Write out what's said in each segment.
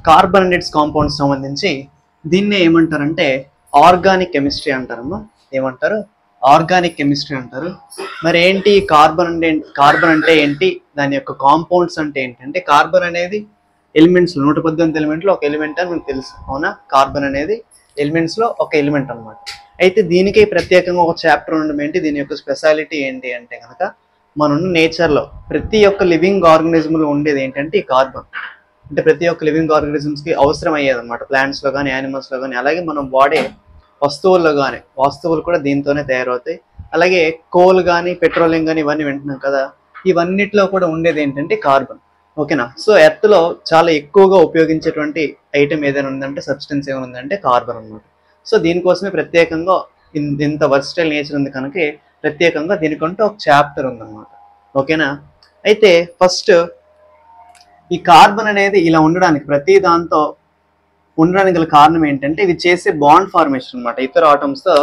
కార్బోనేటెడ్స్ compounds సంబంధించి దీన్నే ఏమంటారంటే ఆర్గానిక్ కెమిస్ట్రీ అంటారమ్మా. ఏమంటారు? ఆర్గానిక్ కెమిస్ట్రీ అంటారు. మరి ఏంటి కార్బన్ అంటే ఏంటి, దాని యొక్క కాంపౌండ్స్ అంటే ఏంటంటే కార్బన్ అనేది ఎలిమెంట్స్ 118 ఎలిమెంట్లో ఒక ఎలిమెంట్ అని మనకు తెలుసు, అవునా? కార్బన్ అనేది ఎలిమెంట్స్ లో ఒక ఎలిమెంట్ అనమాట. అయితే దీనికి ప్రత్యేకంగా ఒక చాప్టర్ ఉండడం ఏంటి, దీని యొక్క స్పెషాలిటీ ఏంటి అంటే కనుక మనం నేచర్లో ప్రతి ఒక్క లివింగ్ ఆర్గనిజంలో ఉండేది ఏంటంటే ఈ కార్బన్. అంటే ప్రతి ఒక్క లివింగ్ ఆర్గనిజమ్స్కి అవసరం అయ్యేది అనమాట, ప్లాంట్స్లో కానీ యానిమల్స్లో కానీ. అలాగే మనం వాడే వస్తువుల్లో కానీ, వస్తువులు కూడా దీంతోనే తయారవుతాయి. అలాగే కోల్ కానీ పెట్రోలియం కానీ ఇవన్నీ వింటున్నాం కదా, ఇవన్నిటిలో కూడా ఉండేది ఏంటంటే కార్బన్. ఓకేనా? సో ఎర్త్లో చాలా ఎక్కువగా ఉపయోగించేటువంటి ఐటమ్ ఏదైనా ఉందంటే, సబ్స్టెన్స్ ఏమైనా ఉందంటే కార్బన్ అనమాట. సో దీనికోసమే ప్రత్యేకంగా ఇంత వర్స్టైల్ నేచర్ ఉంది కనుక ప్రత్యేకంగా దీనికంటూ ఒక చాప్టర్ ఉందన్నమాట. ఓకేనా? అయితే ఫస్ట్ ఈ కార్బన్ అనేది ఇలా ఉండడానికి, ప్రతి దాంతో ఉండడానికి గల కారణం ఏంటంటే ఇది చేసే బాండ్ ఫార్మేషన్ అనమాట. ఇతర ఆటమ్స్తో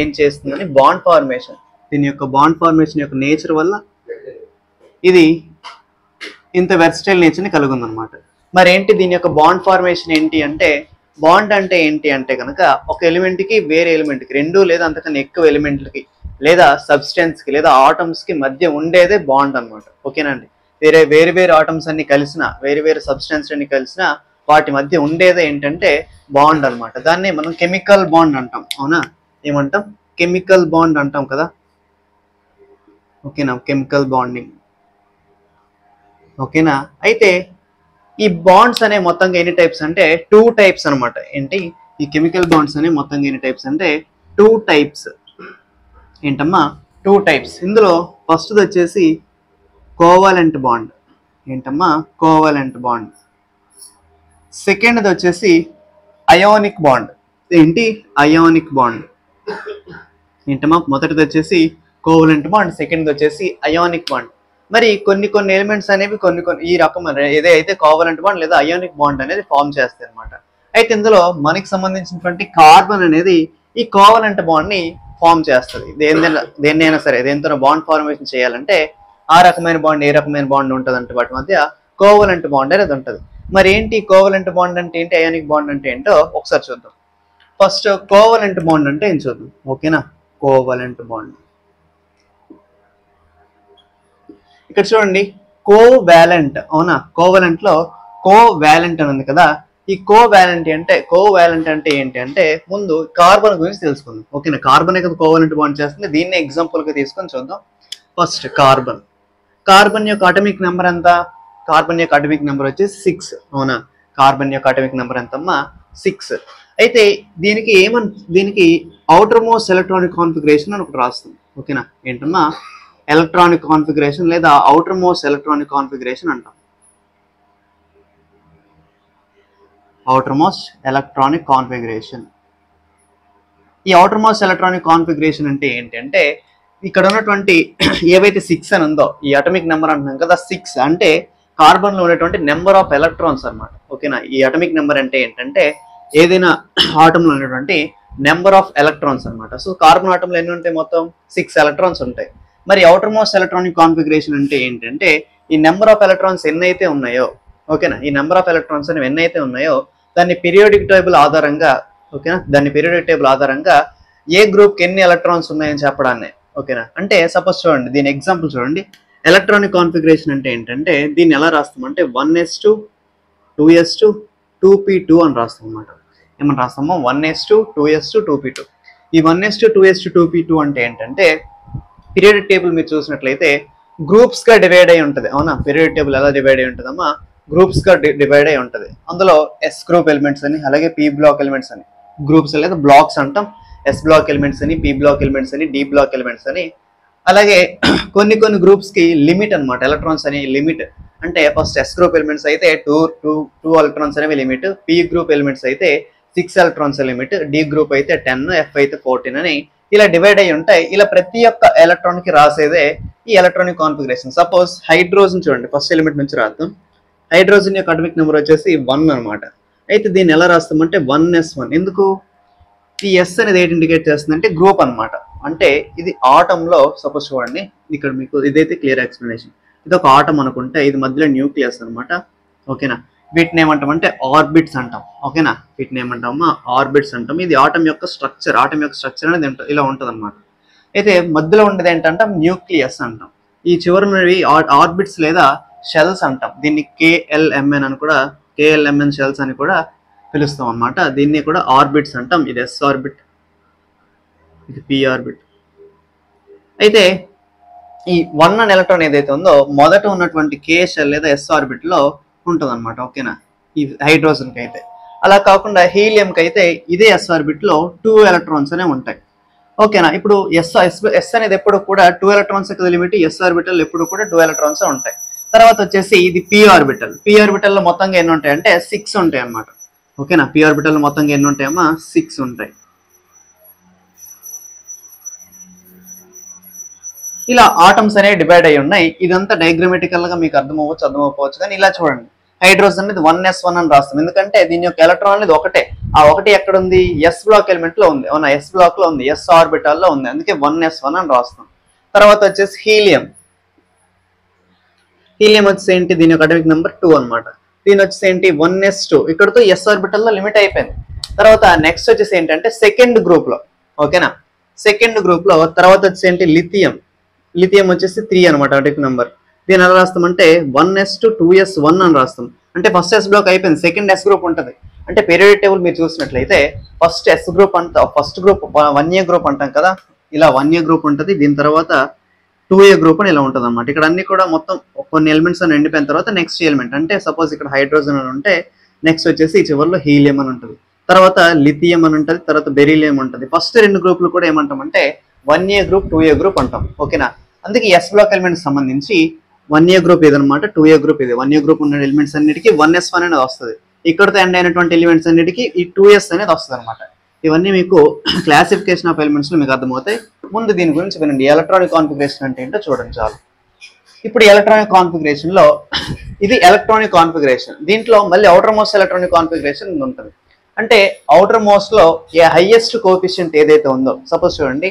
ఏం చేస్తుందని బాండ్ ఫార్మేషన్. దీని యొక్క బాండ్ ఫార్మేషన్ యొక్క నేచర్ వల్ల ఇది ఇంత వెర్స్టైల్ నేచర్ని కలిగి ఉందన్నమాట. మరి ఏంటి దీని యొక్క బాండ్ ఫార్మేషన్ ఏంటి అంటే, బాండ్ అంటే ఏంటి అంటే కనుక ఒక ఎలిమెంట్కి వేరే ఎలిమెంట్కి, రెండు లేదా అంతకన్నా ఎక్కువ ఎలిమెంట్లకి లేదా సబ్స్టెన్స్కి లేదా ఆటమ్స్కి మధ్య ఉండేదే బాండ్ అనమాట. ఓకేనండి? వేరే వేరే ఆటమ్స్ అన్ని కలిసిన, వేరే సబ్స్టెన్స్ అన్ని కలిసిన వాటి మధ్య ఉండేదే ఏంటంటే బాండ్ అనమాట. దాన్ని మనం కెమికల్ బాండ్ అంటాం, అవునా? ఏమంటాం? కెమికల్ బాండ్ అంటాం కదా. ఓకేనా? Chemical bonding. ఓకేనా? అయితే ఈ బాండ్స్ అనే మొత్తంగా ఎన్ని టైప్స్ అంటే 2 టైప్స్ అనమాట. ఏంటి ఈ కెమికల్ బాండ్స్ అనే మొత్తంగా ఎన్ని టైప్స్ అంటే 2 టైప్స్. ఏంటమ్మా? 2 టైప్స్. ఇందులో ఫస్ట్ వచ్చేసి కోవాలెంట్ బాండ్. ఏంటమ్మా? Covalent bond. సెకండ్ది వచ్చేసి అయోనిక్ బాండ్. ఏంటి? Ionic bond. ఏంటమ్మా? మొదటిది వచ్చేసి కోవాలెంట్ బాండ్, సెకండ్ది వచ్చేసి అయోనిక్ బాండ్. మరి కొన్ని ఎలిమెంట్స్ అనేవి కొన్ని ఈ రకమైన ఏదైతే కోవాలెంట్ బాండ్ లేదా అయోనిక్ బాండ్ అనేది ఫామ్ చేస్తాయి అనమాట. అయితే ఇందులో మనకి సంబంధించినటువంటి కార్బన్ అనేది ఈ కోవాలెంట్ బాండ్ ని ఫామ్ చేస్తుంది. దేన్నైనా సరే దేనితో బాండ్ ఫార్మేషన్ చేయాలంటే ఆ రకమైన బాండ్ ఏ రకమైన బాండ్ ఉంటుంది అంటే వాటి మధ్య కోవాలెంట్ బాండ్ అనేది ఉంటుంది. మరి ఏంటి కోవాలెంట్ బాండ్ అంటే ఏంటి, అయానిక్ బాండ్ అంటే ఏంటో ఒకసారి చూద్దాం. ఫస్ట్ కోవాలెంట్ బాండ్ అంటే ఏం చూద్దాం. ఓకేనా? కోవాలెంట్ బాండ్ ఇక్కడ చూడండి, కోవాలెంట్, అవునా? కోవాలెంట్ లో కోవాలెంట్ అని ఉంది కదా. ఈ కోవాలెంట్ అంటే ఏంటి అంటే ముందు కార్బన్ గురించి తెలుసుకుందాం. ఓకేనా? కార్బన్ కదా కోవాలెంట్ బాండ్ చేస్తుంది. దీన్ని ఎగ్జాంపుల్ గా తీసుకొని చూద్దాం. ఫస్ట్ కార్బన్ యొక్క అటమిక్ నెంబర్ ఎంత? కార్బన్ యొక్క అటమిక్ నెంబర్ వచ్చేసి 6, అవునా? కార్బన్ యొక్క అటమిక్ నెంబర్ ఎంతమ్మా? 6. అయితే దీనికి అవుటర్ మోస్ట్ ఎలక్ట్రానిక్ కాన్ఫిగరేషన్ అని ఒకటి రాస్తుంది. ఓకేనా? ఏంటమ్మా? ఎలక్ట్రానిక్ కాన్ఫిగరేషన్ లేదా అవుటర్ మోస్ట్ ఎలక్ట్రానిక్ కాన్ఫిగరేషన్ అంటాం. Outermost electronic configuration. ఈ అవుటర్ మోస్ట్ ఎలక్ట్రానిక్ కాన్ఫిగరేషన్ అంటే ఏంటి అంటే ఇక్కడ ఉన్నటువంటి ఏవైతే 6 అని ఉందో ఈ అటమిక్ నెంబర్ అంటున్నాం కదా, 6 అంటే కార్బన్ లో ఉన్నటువంటి నెంబర్ ఆఫ్ ఎలక్ట్రాన్స్ అనమాట. ఓకేనా? ఈ అటమిక్ నెంబర్ అంటే ఏంటంటే ఏదైనా ఆటంలో ఉన్నటువంటి నెంబర్ ఆఫ్ ఎలక్ట్రాన్స్ అనమాట. సో కార్బన్ ఆటంలో ఎన్ని ఉంటాయి? మొత్తం 6 ఎలక్ట్రాన్స్ ఉంటాయి. మరి అవుటర్ మోస్ట్ ఎలక్ట్రానిక్ కాన్ఫిగరేషన్ అంటే ఏంటంటే ఈ నెంబర్ ఆఫ్ ఎలక్ట్రాన్స్ ఎన్నైతే ఉన్నాయో, ఓకేనా, ఈ నెంబర్ ఆఫ్ ఎలక్ట్రాన్స్ అనేవి ఎన్నైతే ఉన్నాయో దాన్ని పీరియాడిక్ టేబుల్ ఆధారంగా, ఓకేనా, దాన్ని పీరియాడిక్ టేబుల్ ఆధారంగా ఏ గ్రూప్కి ఎన్ని ఎలక్ట్రాన్స్ ఉన్నాయని చెప్పడాన్ని. ఓకేనా? అంటే సపోజ్ చూడండి, దీని ఎగ్జాంపుల్ చూడండి. ఎలక్ట్రానిక్ కాన్ఫిగరేషన్ అంటే ఏంటంటే దీన్ని ఎలా రాస్తామంటే 1s2 2s2 2p2 అని రాస్తాం అనమాట. ఏమని రాస్తామో 1s2 2s2 2p2. ఈ 1s2 2s2 2p2 అంటే ఏంటంటే పీరియాడిక్ టేబుల్ మీరు చూసినట్లయితే గ్రూప్స్ గా డివైడ్ అయి ఉంటుంది, అవునా? పీరియాడిక్ టేబుల్ ఎలా డివైడ్ అయి ఉంటుందమ్మా? గ్రూప్స్ గా డివైడ్ అయి ఉంటుంది. అందులో ఎస్ గ్రూప్ ఎలిమెంట్స్ అని అలాగే పి బ్లాక్ ఎలిమెంట్స్ అని, గ్రూప్స్ లేదా బ్లాక్స్ అంటాం. ఎస్ బ్లాక్ ఎలిమెంట్స్ అని, పి బ్లాక్ ఎలిమెంట్స్ అని, డి బ్లాక్ ఎలిమెంట్స్ అని. అలాగే కొన్ని గ్రూప్స్ కి లిమిట్ అనమాట, ఎలక్ట్రాన్స్ అని లిమిట్. అంటే ఫస్ట్ ఎస్ గ్రూప్ ఎలిమెంట్స్ అయితే 2 ఎలక్ట్రాన్స్ అనేవి లిమిట్, పి గ్రూప్ ఎలిమెంట్స్ అయితే 6 ఎలక్ట్రాన్స్ లిమిట్, డి గ్రూప్ అయితే 10, ఎఫ్ అయితే 14 అని ఇలా డివైడ్ అయ్యి ఉంటాయి. ఇలా ప్రతి ఒక్క ఎలక్ట్రాన్ కి రాసేదే ఈ ఎలక్ట్రానిక్ కాన్ఫిగరేషన్. సపోజ్ హైడ్రోజన్ చూడండి, ఫస్ట్ ఎలిమెంట్ నుంచి రాద్దాం. హైడ్రోజన్ యొక్క అటమిక్ నెంబర్ వచ్చేసి 1 అనమాట. అయితే దీన్ని ఎలా రాస్తామంటే 1s1. ఎందుకు? ఈ ఎస్ అనేది ఏంటి ఇండికేట్ చేస్తుందంటే గ్రూప్ అనమాట. అంటే ఇది ఆటంలో సపోజ్ చూడండి, ఇక్కడ మీకు ఇదైతే క్లియర్ ఎక్స్ప్లెనేషన్. ఇది ఒక ఆటం అనుకుంటే ఇది మధ్యలో న్యూక్లియస్ అనమాట. ఓకేనా? వీటిని ఏమంటామంటే ఆర్బిట్స్ అంటాం. ఓకేనా, వీటిని ఏమంటామా ఆర్బిట్స్ అంటాం. ఇది ఆటం యొక్క స్ట్రక్చర్ అనేది ఇలా ఉంటుంది అనమాట. అయితే మధ్యలో ఉండేది ఏంటంటే న్యూక్లియస్ అంటాం. ఈ చివరి ఆర్బిట్స్ లేదా షెల్స్ అంటాం. దీన్ని కేఎల్ఎంఎన్ షెల్స్ అని కూడా పిలుస్తాం అనమాట. దీన్ని కూడా ఆర్బిట్స్ అంటాం. ఇది ఎస్ ఆర్బిట్, ఇది పి ఆర్బిట్. అయితే ఈ 1 అనే ఎలక్ట్రాన్ ఏదైతే ఉందో మొదట ఉన్నటువంటి కే షెల్ లేదా ఎస్ ఆర్బిట్ లో ఉంటుంది అనమాట. ఓకేనా, ఈ హైడ్రోజన్కి అయితే. అలా కాకుండా హీలియంకి అయితే ఇదే ఎస్ ఆర్బిట్ లో 2 ఎలక్ట్రాన్స్ అనే ఉంటాయి. ఓకేనా, ఇప్పుడు ఎస్ అనేది ఎప్పుడు కూడా 2 ఎలక్ట్రాన్స్ లిమిట్. ఎస్ ఆర్బిటల్ ఎప్పుడు కూడా 2 ఎలక్ట్రాన్స్ ఉంటాయి. తర్వాత వచ్చేసి ఇది పి ఆర్బిటల్ లో మొత్తంగా ఎన్ని ఉంటాయి అంటే 6 ఉంటాయి అన్నమాట. ఓకేనా, పి ఆర్బిటల్ లో మొత్తంగా ఎన్ని ఉంటాయమ్మా 6 ఉంటాయి. ఇలా ఆటమ్స్ అనేవి డివైడ్ అయ్యి ఉన్నాయి. ఇదంతా డయాగ్రమాటికల్ గా మీకు అర్థమవ్వచ్చు కానీ ఇలా చూడండి, హైడ్రోజన్ అనేది 1s1 అని రాస్తాం. ఎందుకంటే దీని యొక్క ఎలక్ట్రాన్ అనేది ఒకటే. ఆ ఒకటి ఎక్కడ ఉంది, ఎస్ బ్లాక్ ఎలిమెంట్ లో ఉంది. అవునా, ఎస్ బ్లాక్ లో ఉంది, ఎస్ ఆర్బిటాల్ లో ఉంది. అందుకే 1s1 అని రాస్తాం. తర్వాత వచ్చేసి హీలియం వచ్చేసి ఏంటి, దీని యొక్క అటామిక్ నెంబర్ 2 అనమాట. దీని వచ్చేసి ఏంటి 1s2. ఇక్కడతో ఎస్ ఆర్బిటల్ లో లిమిట్ అయిపోయింది. తర్వాత నెక్స్ట్ వచ్చేసి ఏంటంటే సెకండ్ గ్రూప్ లో. ఓకేనా, సెకండ్ గ్రూప్ లో తర్వాత వచ్చేసి ఏంటి లిథియం వచ్చేసి 3 అనమాట అటామిక్ నెంబర్. దీని ఎలా రాస్తామంటే 1s2 2s1 అని రాస్తాం. అంటే ఫస్ట్ ఎస్ బ్లాక్ అయిపోయింది, సెకండ్ ఎస్ గ్రూప్ ఉంటుంది. అంటే పీరియాడిక్ టేబుల్ మీరు చూసినట్లయితే first S group first group 1a group అంటాం కదా, ఇలా 1a గ్రూప్ ఉంటుంది. దీని తర్వాత 2a గ్రూప్ అని ఇలా ఉంటుంది అనమాట. ఇక్కడ అన్ని కూడా మొత్తం కొన్ని ఎలిమెంట్స్ అని ఎండిపోయిన తర్వాత నెక్స్ట్ ఎలిమెంట్, అంటే సపోజ్ ఇక్కడ హైడ్రోజన్ అని ఉంటే నెక్స్ట్ వచ్చేసి ఈ చివరిలో హీలియం అని ఉంటుంది. తర్వాత లిథియం అని ఉంటుంది, తర్వాత బెరీలియం ఉంటుంది. ఫస్ట్ 2 గ్రూపులు కూడా ఏమంటామంటే 1a గ్రూప్ 2a గ్రూప్ అంటాం. ఓకేనా, అందుకే ఎస్ బ్లాక్ ఎలిమెంట్స్ సంబంధించి 1a గ్రూప్ ఇదనమాట, 2a గ్రూప్ ఇది. 1a గ్రూప్ ఉన్న ఎలిమెంట్స్ అన్నిటికీ 1s1 అనేది వస్తుంది. ఇక్కడతో ఎండ్ అయినటువంటి ఎలిమెంట్స్ అన్నిటికీ ఈ 2s అనేది వస్తుంది అనమాట. ఇవన్నీ మీకు క్లాసిఫికేషన్ ఆఫ్ ఎలిమెంట్స్ లో మీకు అర్థమవుతాయి. ముందు దీని గురించి వినండి. ఎలక్ట్రానిక్ కాన్ఫిగరేషన్ అంటే ఏంటో చూడండి చాలు. ఇప్పుడు ఎలక్ట్రానిక్ కాన్ఫిగరేషన్ లో ఇది ఎలక్ట్రానిక్ కాన్ఫిగరేషన్. దీంట్లో మళ్ళీ అవుటర్ మోస్ట్ ఎలక్ట్రానిక్ కాన్ఫిగరేషన్ ఉంటుంది. అంటే అవుటర్ మోస్ట్ లో హైయెస్ట్ కోఎఫిషియంట్ ఏదైతే ఉందో, సపోజ్ చూడండి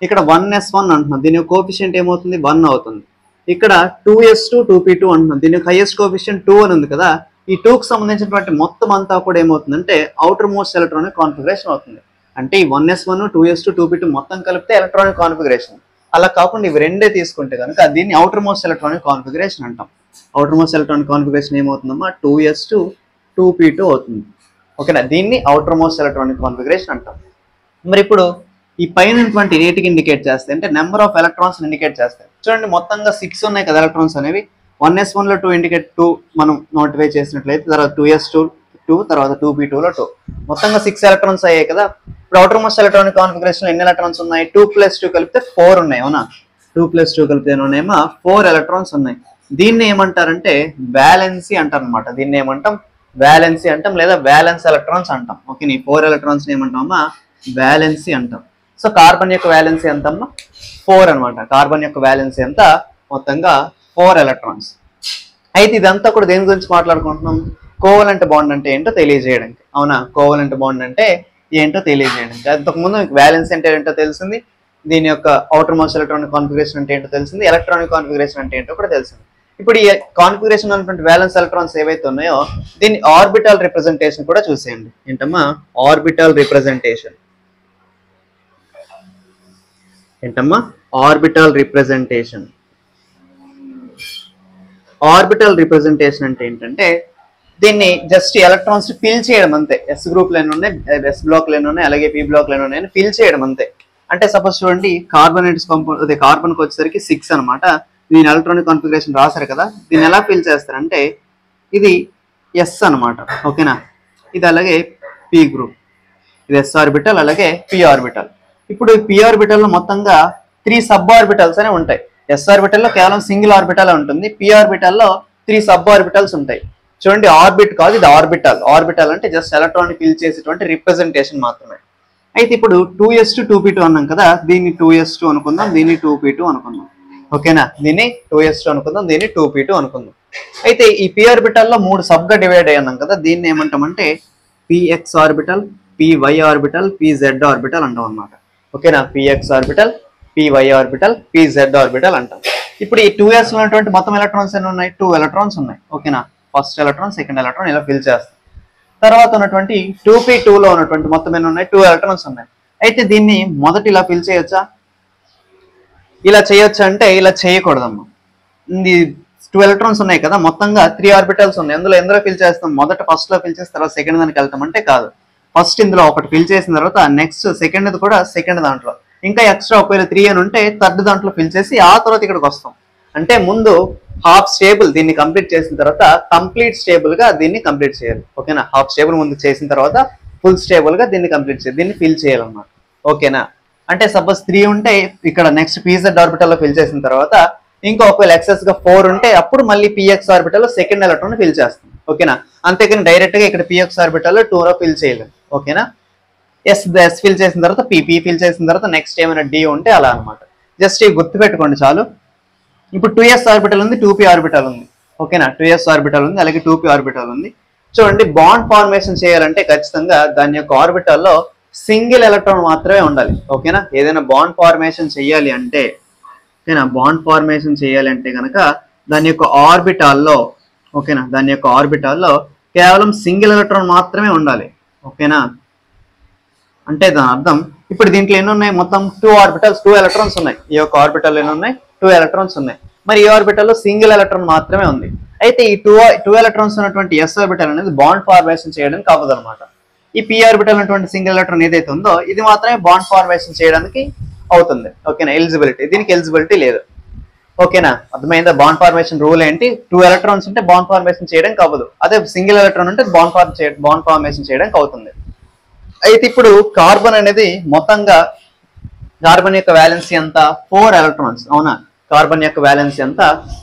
ఇక్కడ 1s1 అంటున్నాం, దీని యొక్క కోఎఫిషియంట్ ఏమవుతుంది 1 అవుతుంది. ఇక్కడ 2s2 2p2 అంటున్నాం, దీని యొక్క హైయెస్ట్ కోఎఫిషియంట్ 2 అని ఉంది కదా. ఈ 2కి సంబంధించినటువంటి మొత్తం అంతా కూడా ఏమవుతుందంటే అవుటర్ మోస్ట్ ఎలక్ట్రానిక్ కాన్ఫిగరేషన్ అవుతుంది. అంటే ఈ 1s1 2s2 2p2 మొత్తం కలిపితే ఎలక్ట్రానిక్ కాన్ఫిగరేషన్. అలా కాకుండా ఇవి రెండే తీసుకుంటే కనుక దీన్ని అవుటర్ మోస్ట్ ఎలక్ట్రానిక్ కాన్ఫిగరేషన్ అంటాం. అవుటర్ మోస్ట్ ఎలక్ట్రానిక్ కాన్ఫిగరేషన్ ఏమవుతుందమ్మా 2s2 2p2 అవుతుంది. ఓకేనా, దీన్ని అవుటర్ మోస్ట్ ఎలక్ట్రానిక్ కాన్ఫిగరేషన్ అంటాం. మరి ఇప్పుడు ఈ పైన వేటికి ఇండికేట్ చేస్తాయి అంటే నెంబర్ ఆఫ్ ఎలక్ట్రాన్స్ ఇండికేట్ చేస్తాయి. చూడండి మొత్తంగా 6 ఉన్నాయి కదా ఎలక్ట్రాన్స్ అనేవి. 1s1 లో 2 ఇండికేట్ 2 మనం నోటిఫై చేసినట్లయితే, తర్వాత 2s2 2, తర్వాత 2p2 లో 2, మొత్తంగా 6 ఎలక్ట్రాన్స్ అయ్యాయి కదా. ఇప్పుడు అవుటర్ మోస్ట్ ఎలక్ట్రానిక్ కాన్ఫిగరేషన్ ఎన్ని ఎలక్ట్రాన్స్ ఉన్నాయి, 2 + 2 కలిపితే 4 ఉన్నాయి. అవునా, 2 + 2 కలిపితే ఏమో 4 ఎలక్ట్రాన్స్ ఉన్నాయి. దీన్ని ఏమంటారంటే వ్యాలెన్సీ అంటారు అనమాట. దీన్ని ఏమంటాం వ్యాలెన్సీ అంటాం, లేదా వ్యాలెన్స్ ఎలక్ట్రాన్స్ అంటాం. ఓకే, ఈ 4 ఎలక్ట్రాన్స్ ఏమంటామా వ్యాలెన్సీ అంటాం. సో కార్బన్ యొక్క వ్యాలెన్సీ ఎంత అమ్మా 4 అనమాట. కార్బన్ యొక్క వ్యాలెన్సీ ఎంత మొత్తంగా 4 ఎలక్ట్రాన్స్. అయితే ఇదంతా కూడా దేని గురించి మాట్లాడుకుంటున్నాం, కోవలెంట్ బాండ్ అంటే ఏంటో తెలియజేయడానికి. అవునా, కోవలెంట్ బాండ్ అంటే ఏంటో తెలియజేయడానికి. అంతకుముందు మీకు వ్యాలెన్సీ అంటే ఏంటో తెలిసింది, దీని యొక్క అవుటర్ మోస్ట్ ఎలక్ట్రానిక్ కాన్ఫిగరేషన్ అంటే ఏంటో తెలిసింది, ఎలక్ట్రానిక్ కాన్ఫిగరేషన్ అంటే ఏంటో కూడా తెలిసింది. ఇప్పుడు ఈ కాన్ఫిగరేషన్ ఉన్నటువంటి వ్యాలెన్స్ ఎలక్ట్రాన్స్ ఏవైతే ఉన్నాయో దీన్ని ఆర్బిటల్ రిప్రజెంటేషన్ కూడా చూసేయండి. ఏంటమ్మా ఆర్బిటల్ రిప్రజెంటేషన్. ఏంటమ్మా ఆర్బిటల్ రిప్రజెంటేషన్. ఆర్బిటల్ రిప్రజెంటేషన్ అంటే ఏంటంటే దీన్ని జస్ట్ ఎలక్ట్రాన్స్ ఫిల్ చేయడం అంతే. ఎస్ గ్రూప్ లైన్ ఉన్నాయి, ఎస్ బ్లాక్ లైన్ ఉన్నాయి, అలాగే పి బ్లాక్ లైన్ ఉన్నాయి, ఫిల్ చేయడం అంతే. అంటే సపోజ్ చూడండి కార్బోనేట్స్ కాంపౌండ్ అదే కార్బన్కి వచ్చేసరికి 6 అనమాట. దీని ఎలక్ట్రానిక్ కాన్ఫిగరేషన్ రాశారు కదా, దీన్ని ఎలా ఫిల్ చేస్తారంటే ఇది ఎస్ అనమాట. ఓకేనా, ఇది అలాగే పి గ్రూప్, ఇది ఎస్ ఆర్బిటల్, అలాగే పి ఆర్బిటల్. ఇప్పుడు పి ఆర్బిటల్ లో మొత్తంగా 3 సబ్ ఆర్బిటల్స్ అనే ఉంటాయి. ఎస్ ఆర్బిటల్ లో కేవలం సింగిల్ ఆర్బిటల్ ఉంటుంది, పి ఆర్బిటల్ లో 3 సబ్ ఆర్బిటల్స్ ఉంటాయి. చూడండి ఆర్బిట్ కాదు, ఇది ఆర్బిటల్. ఆర్బిటల్ అంటే జస్ట్ ఎలక్ట్రాన్ ఫిల్ చేసేటువంటి రిప్రజెంటేషన్ మాత్రమే. అయితే ఇప్పుడు 2s2 2p2 అన్నాం కదా, దీన్ని 2s2 అనుకుందాం, దీన్ని 2p2 అనుకుందాం. ఓకేనా, దీన్ని 2s2 అనుకుందాం, దీన్ని 2p2 అనుకుందాం. అయితే ఈ పి ఆర్బిటల్ లో 3 సబ్ గా డివైడ్ అయ్యాం కదా, దీన్ని ఏమంటామంటే P X orbital, P Y orbital, P Z orbital అంటాం అన్నమాట. ఓకేనా, P X orbital, P Y orbital, P Z orbital అంటాం. ఇప్పుడు ఈ 2s ఉన్నటువంటి మొత్తం ఎలక్ట్రాన్స్ ఎన్ని ఉన్నాయి 2 ఎలక్ట్రాన్స్ ఉన్నాయి. ఓకేనా, ఫస్ట్ ఎలక్ట్రాన్ సెకండ్ ఎలక్ట్రాన్ ఇలా ఫిల్ చేస్తాం. తర్వాత ఉన్నటువంటి 2p2లో ఉన్నటువంటి మొత్తం ఎన్ని ఉన్నాయి, 2 ఎలక్ట్రాన్స్ ఉన్నాయి. అయితే దీన్ని మొదట ఇలా ఫిల్ చేయొచ్చా, ఇలా చేయొచ్చా అంటే ఇలా చేయకూడదమ్మా. ఇది 2 ఎలక్ట్రాన్స్ ఉన్నాయి కదా, మొత్తంగా 3 ఆర్బిటల్స్ ఉన్నాయి. ఎందులో ఫిల్ చేస్తాం, మొదట ఫస్ట్ లో ఫిల్ చేసిన తర్వాత సెకండ్ దానికి వెళ్తాం అంటే కాదు. ఫస్ట్ ఇందులో ఒకటి ఫిల్ చేసిన తర్వాత నెక్స్ట్ సెకండ్ కూడా సెకండ్ దాంట్లో, ఇంకా ఎక్స్ట్రా ఒకవేళ 3 అని ఉంటే థర్డ్ దాంట్లో ఫిల్ చేసి ఆ తర్వాత ఇక్కడికి వస్తాం. అంటే ముందు హాఫ్ స్టేబుల్ దీన్ని కంప్లీట్ చేసిన తర్వాత కంప్లీట్ స్టేబుల్ గా దీన్ని కంప్లీట్ చేయాలి. ఓకేనా, హాఫ్ స్టేబుల్ ముందు చేసిన తర్వాత ఫుల్ స్టేబుల్ గా దీన్ని కంప్లీట్ చేయాలి, దీన్ని ఫిల్ చేయాలన్నమాట. ఓకేనా, అంటే సపోజ్ 3 ఉంటే ఇక్కడ నెక్స్ట్ pz ఆర్బిటల్ లో ఫిల్ చేసిన తర్వాత ఇంకా ఒకవేళ ఎక్సెస్ గా 4 ఉంటే అప్పుడు మళ్ళీ px ఆర్బిటల్ లో సెకండ్ ఎలక్ట్రాన్ ఫిల్ చేస్తాం. ఓకేనా, అంతేకాని డైరెక్ట్ గా ఇక్కడ px ఆర్బిటల్ లో 2 లో ఫిల్ చేయలేదు. ఓకేనా, ఎస్ ఫిల్ చేసిన తర్వాత p ఫిల్ చేసిన తర్వాత నెక్స్ట్ ఏమైనా d ఉంటే అలా అనమాట. జస్ట్ ఇవి గుర్తుపెట్టుకోండి చాలు. ఇప్పుడు 2s ఆర్బిటల్ ఉంది, 2p ఆర్బిటల్ ఉంది. ఓకేనా, 2s ఆర్బిటల్ ఉంది, అలాగే 2p ఆర్బిటల్ ఉంది. చూడండి, బాండ్ ఫార్మేషన్ చేయాలంటే ఖచ్చితంగా దాని యొక్క ఆర్బిటల్లో సింగిల్ ఎలక్ట్రాన్ మాత్రమే ఉండాలి. ఓకేనా, ఏదైనా బాండ్ ఫార్మేషన్ చేయాలి అంటే, ఓకేనా, బాండ్ ఫార్మేషన్ చేయాలి అంటే కనుక దాని యొక్క ఆర్బిటాల్లో, ఓకేనా, దాని యొక్క ఆర్బిటాల్లో కేవలం సింగిల్ ఎలక్ట్రాన్ మాత్రమే ఉండాలి. ఓకేనా, అంటే దాని అర్థం ఇప్పుడు దీంట్లో ఎన్ని ఉన్నాయి, మొత్తం 2 ఆర్బిటల్స్ 2 ఎలక్ట్రాన్స్ ఉన్నాయి. ఈ యొక్క ఆర్బిటల్ ఎన్ని ఉన్నాయి, 2 ఎలక్ట్రాన్స్ ఉన్నాయి. మరి ఈ ఆర్బిటల్లో సింగిల్ ఎలక్ట్రాన్ మాత్రమే ఉంది. అయితే ఈ 2 ఎలక్ట్రాన్స్ ఉన్నటువంటి s ఆర్బిటల్ అనేది బాండ్ ఫార్మేషన్ చేయడానికి అవ్వదు అనమాట. ఈ p ఆర్బిటల్ ఉన్నటువంటి సింగిల్ ఎలక్ట్రాన్ ఏదైతే ఉందో ఇది మాత్రమే బాండ్ ఫార్మేషన్ చేయడానికి అవుతుంది. ఓకేనా, ఎలిజిబిలిటీ, దీనికి ఎలిజిబిలిటీ లేదు. ఓకేనా, అర్థమైందా? బాండ్ ఫార్మేషన్ రూల్ ఏంటి, 2 ఎలక్ట్రాన్స్ ఉంటే బాండ్ ఫార్మేషన్ చేయడానికి అవ్వదు, అదే సింగిల్ ఎలక్ట్రాన్ ఉంటే బాండ్ ఫార్మేషన్ చేయడానికి అవుతుంది. అయితే ఇప్పుడు కార్బన్ అనేది మొత్తంగా కార్బన్ యొక్క వ్యాలెన్సీ ఎంత, 4 ఎలక్ట్రాన్స్. అవునా, కార్బన్ యొక్క వ్యాలెన్సీ ఎంత,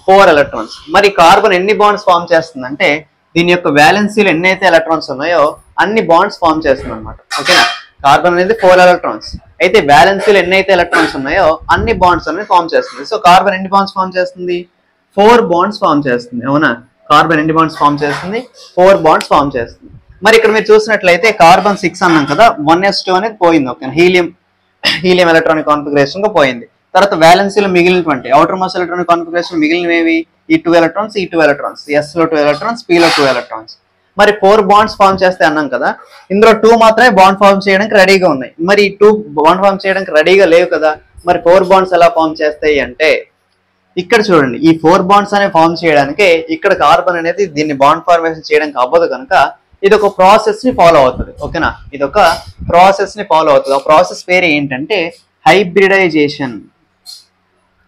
4 ఎలక్ట్రాన్స్. మరి కార్బన్ ఎన్ని బాండ్స్ ఫామ్ చేస్తుంది అంటే దీని యొక్క వ్యాలెన్సీలో ఎన్నైతే ఎలక్ట్రాన్స్ ఉన్నాయో అన్ని బాండ్స్ ఫామ్ చేస్తుంది అనమాట. ఓకేనా, కార్బన్ అనేది 4 ఎలక్ట్రాన్స్, అయితే వ్యాలెన్సీలో ఎన్నైతే ఎలక్ట్రాన్స్ ఉన్నాయో అన్ని బాండ్స్ అనేది ఫామ్ చేస్తుంది. సో కార్బన్ ఎన్ని బాండ్స్ ఫామ్ చేస్తుంది, 4 బాండ్స్ ఫామ్ చేస్తుంది. అవునా, కార్బన్ ఎన్ని బాండ్స్ ఫామ్ చేస్తుంది, 4 బాండ్స్ ఫామ్ చేస్తుంది. మరి ఇక్కడ మీరు చూసినట్లయితే కార్బన్ 6 అన్నాం కదా, 1s2 అనేది పోయింది. ఓకే, హీలియం ఎలక్ట్రానిక్ కాన్ఫిగరేషన్ గా పోయింది. తర్వాత వ్యాలెన్సీలో మిగిలినటువంటి అవుటర్ మోస్ట్ ఎలక్ట్రానిక్ కాన్ఫిగరేషన్ మిగిలినవి ఈ 2 ఎలక్ట్రాన్స్, ఈ 2 ఎలక్ట్రాన్స్, s లో 2 ఎలక్ట్రాన్స్, p లో 2 ఎలక్ట్రాన్స్. మరి 4 బాండ్స్ ఫామ్ చేస్తే అన్నాం కదా, ఇందులో 2 మాత్రమే బాండ్ ఫామ్ చేయడానికి రెడీగా ఉన్నాయి. మరి 2 బాండ్ ఫామ్ చేయడానికి రెడీగా లేవు కదా, మరి 4 బాండ్స్ ఎలా ఫామ్ చేస్తాయి అంటే ఇక్కడ చూడండి, ఈ 4 బాండ్స్ అనేవి ఫామ్ చేయడానికి ఇక్కడ కార్బన్ అనేది దీన్ని బాండ్ ఫార్మేషన్ చేయడానికి అవ్వదు కనుక ఇది ఒక ప్రాసెస్ ని ఫాలో అవుతుంది. ఓకేనా, ఇది ఒక ప్రాసెస్ ని ఫాలో అవుతుంది. ఆ ప్రాసెస్ పేరు ఏంటంటే హైబ్రిడైజేషన్.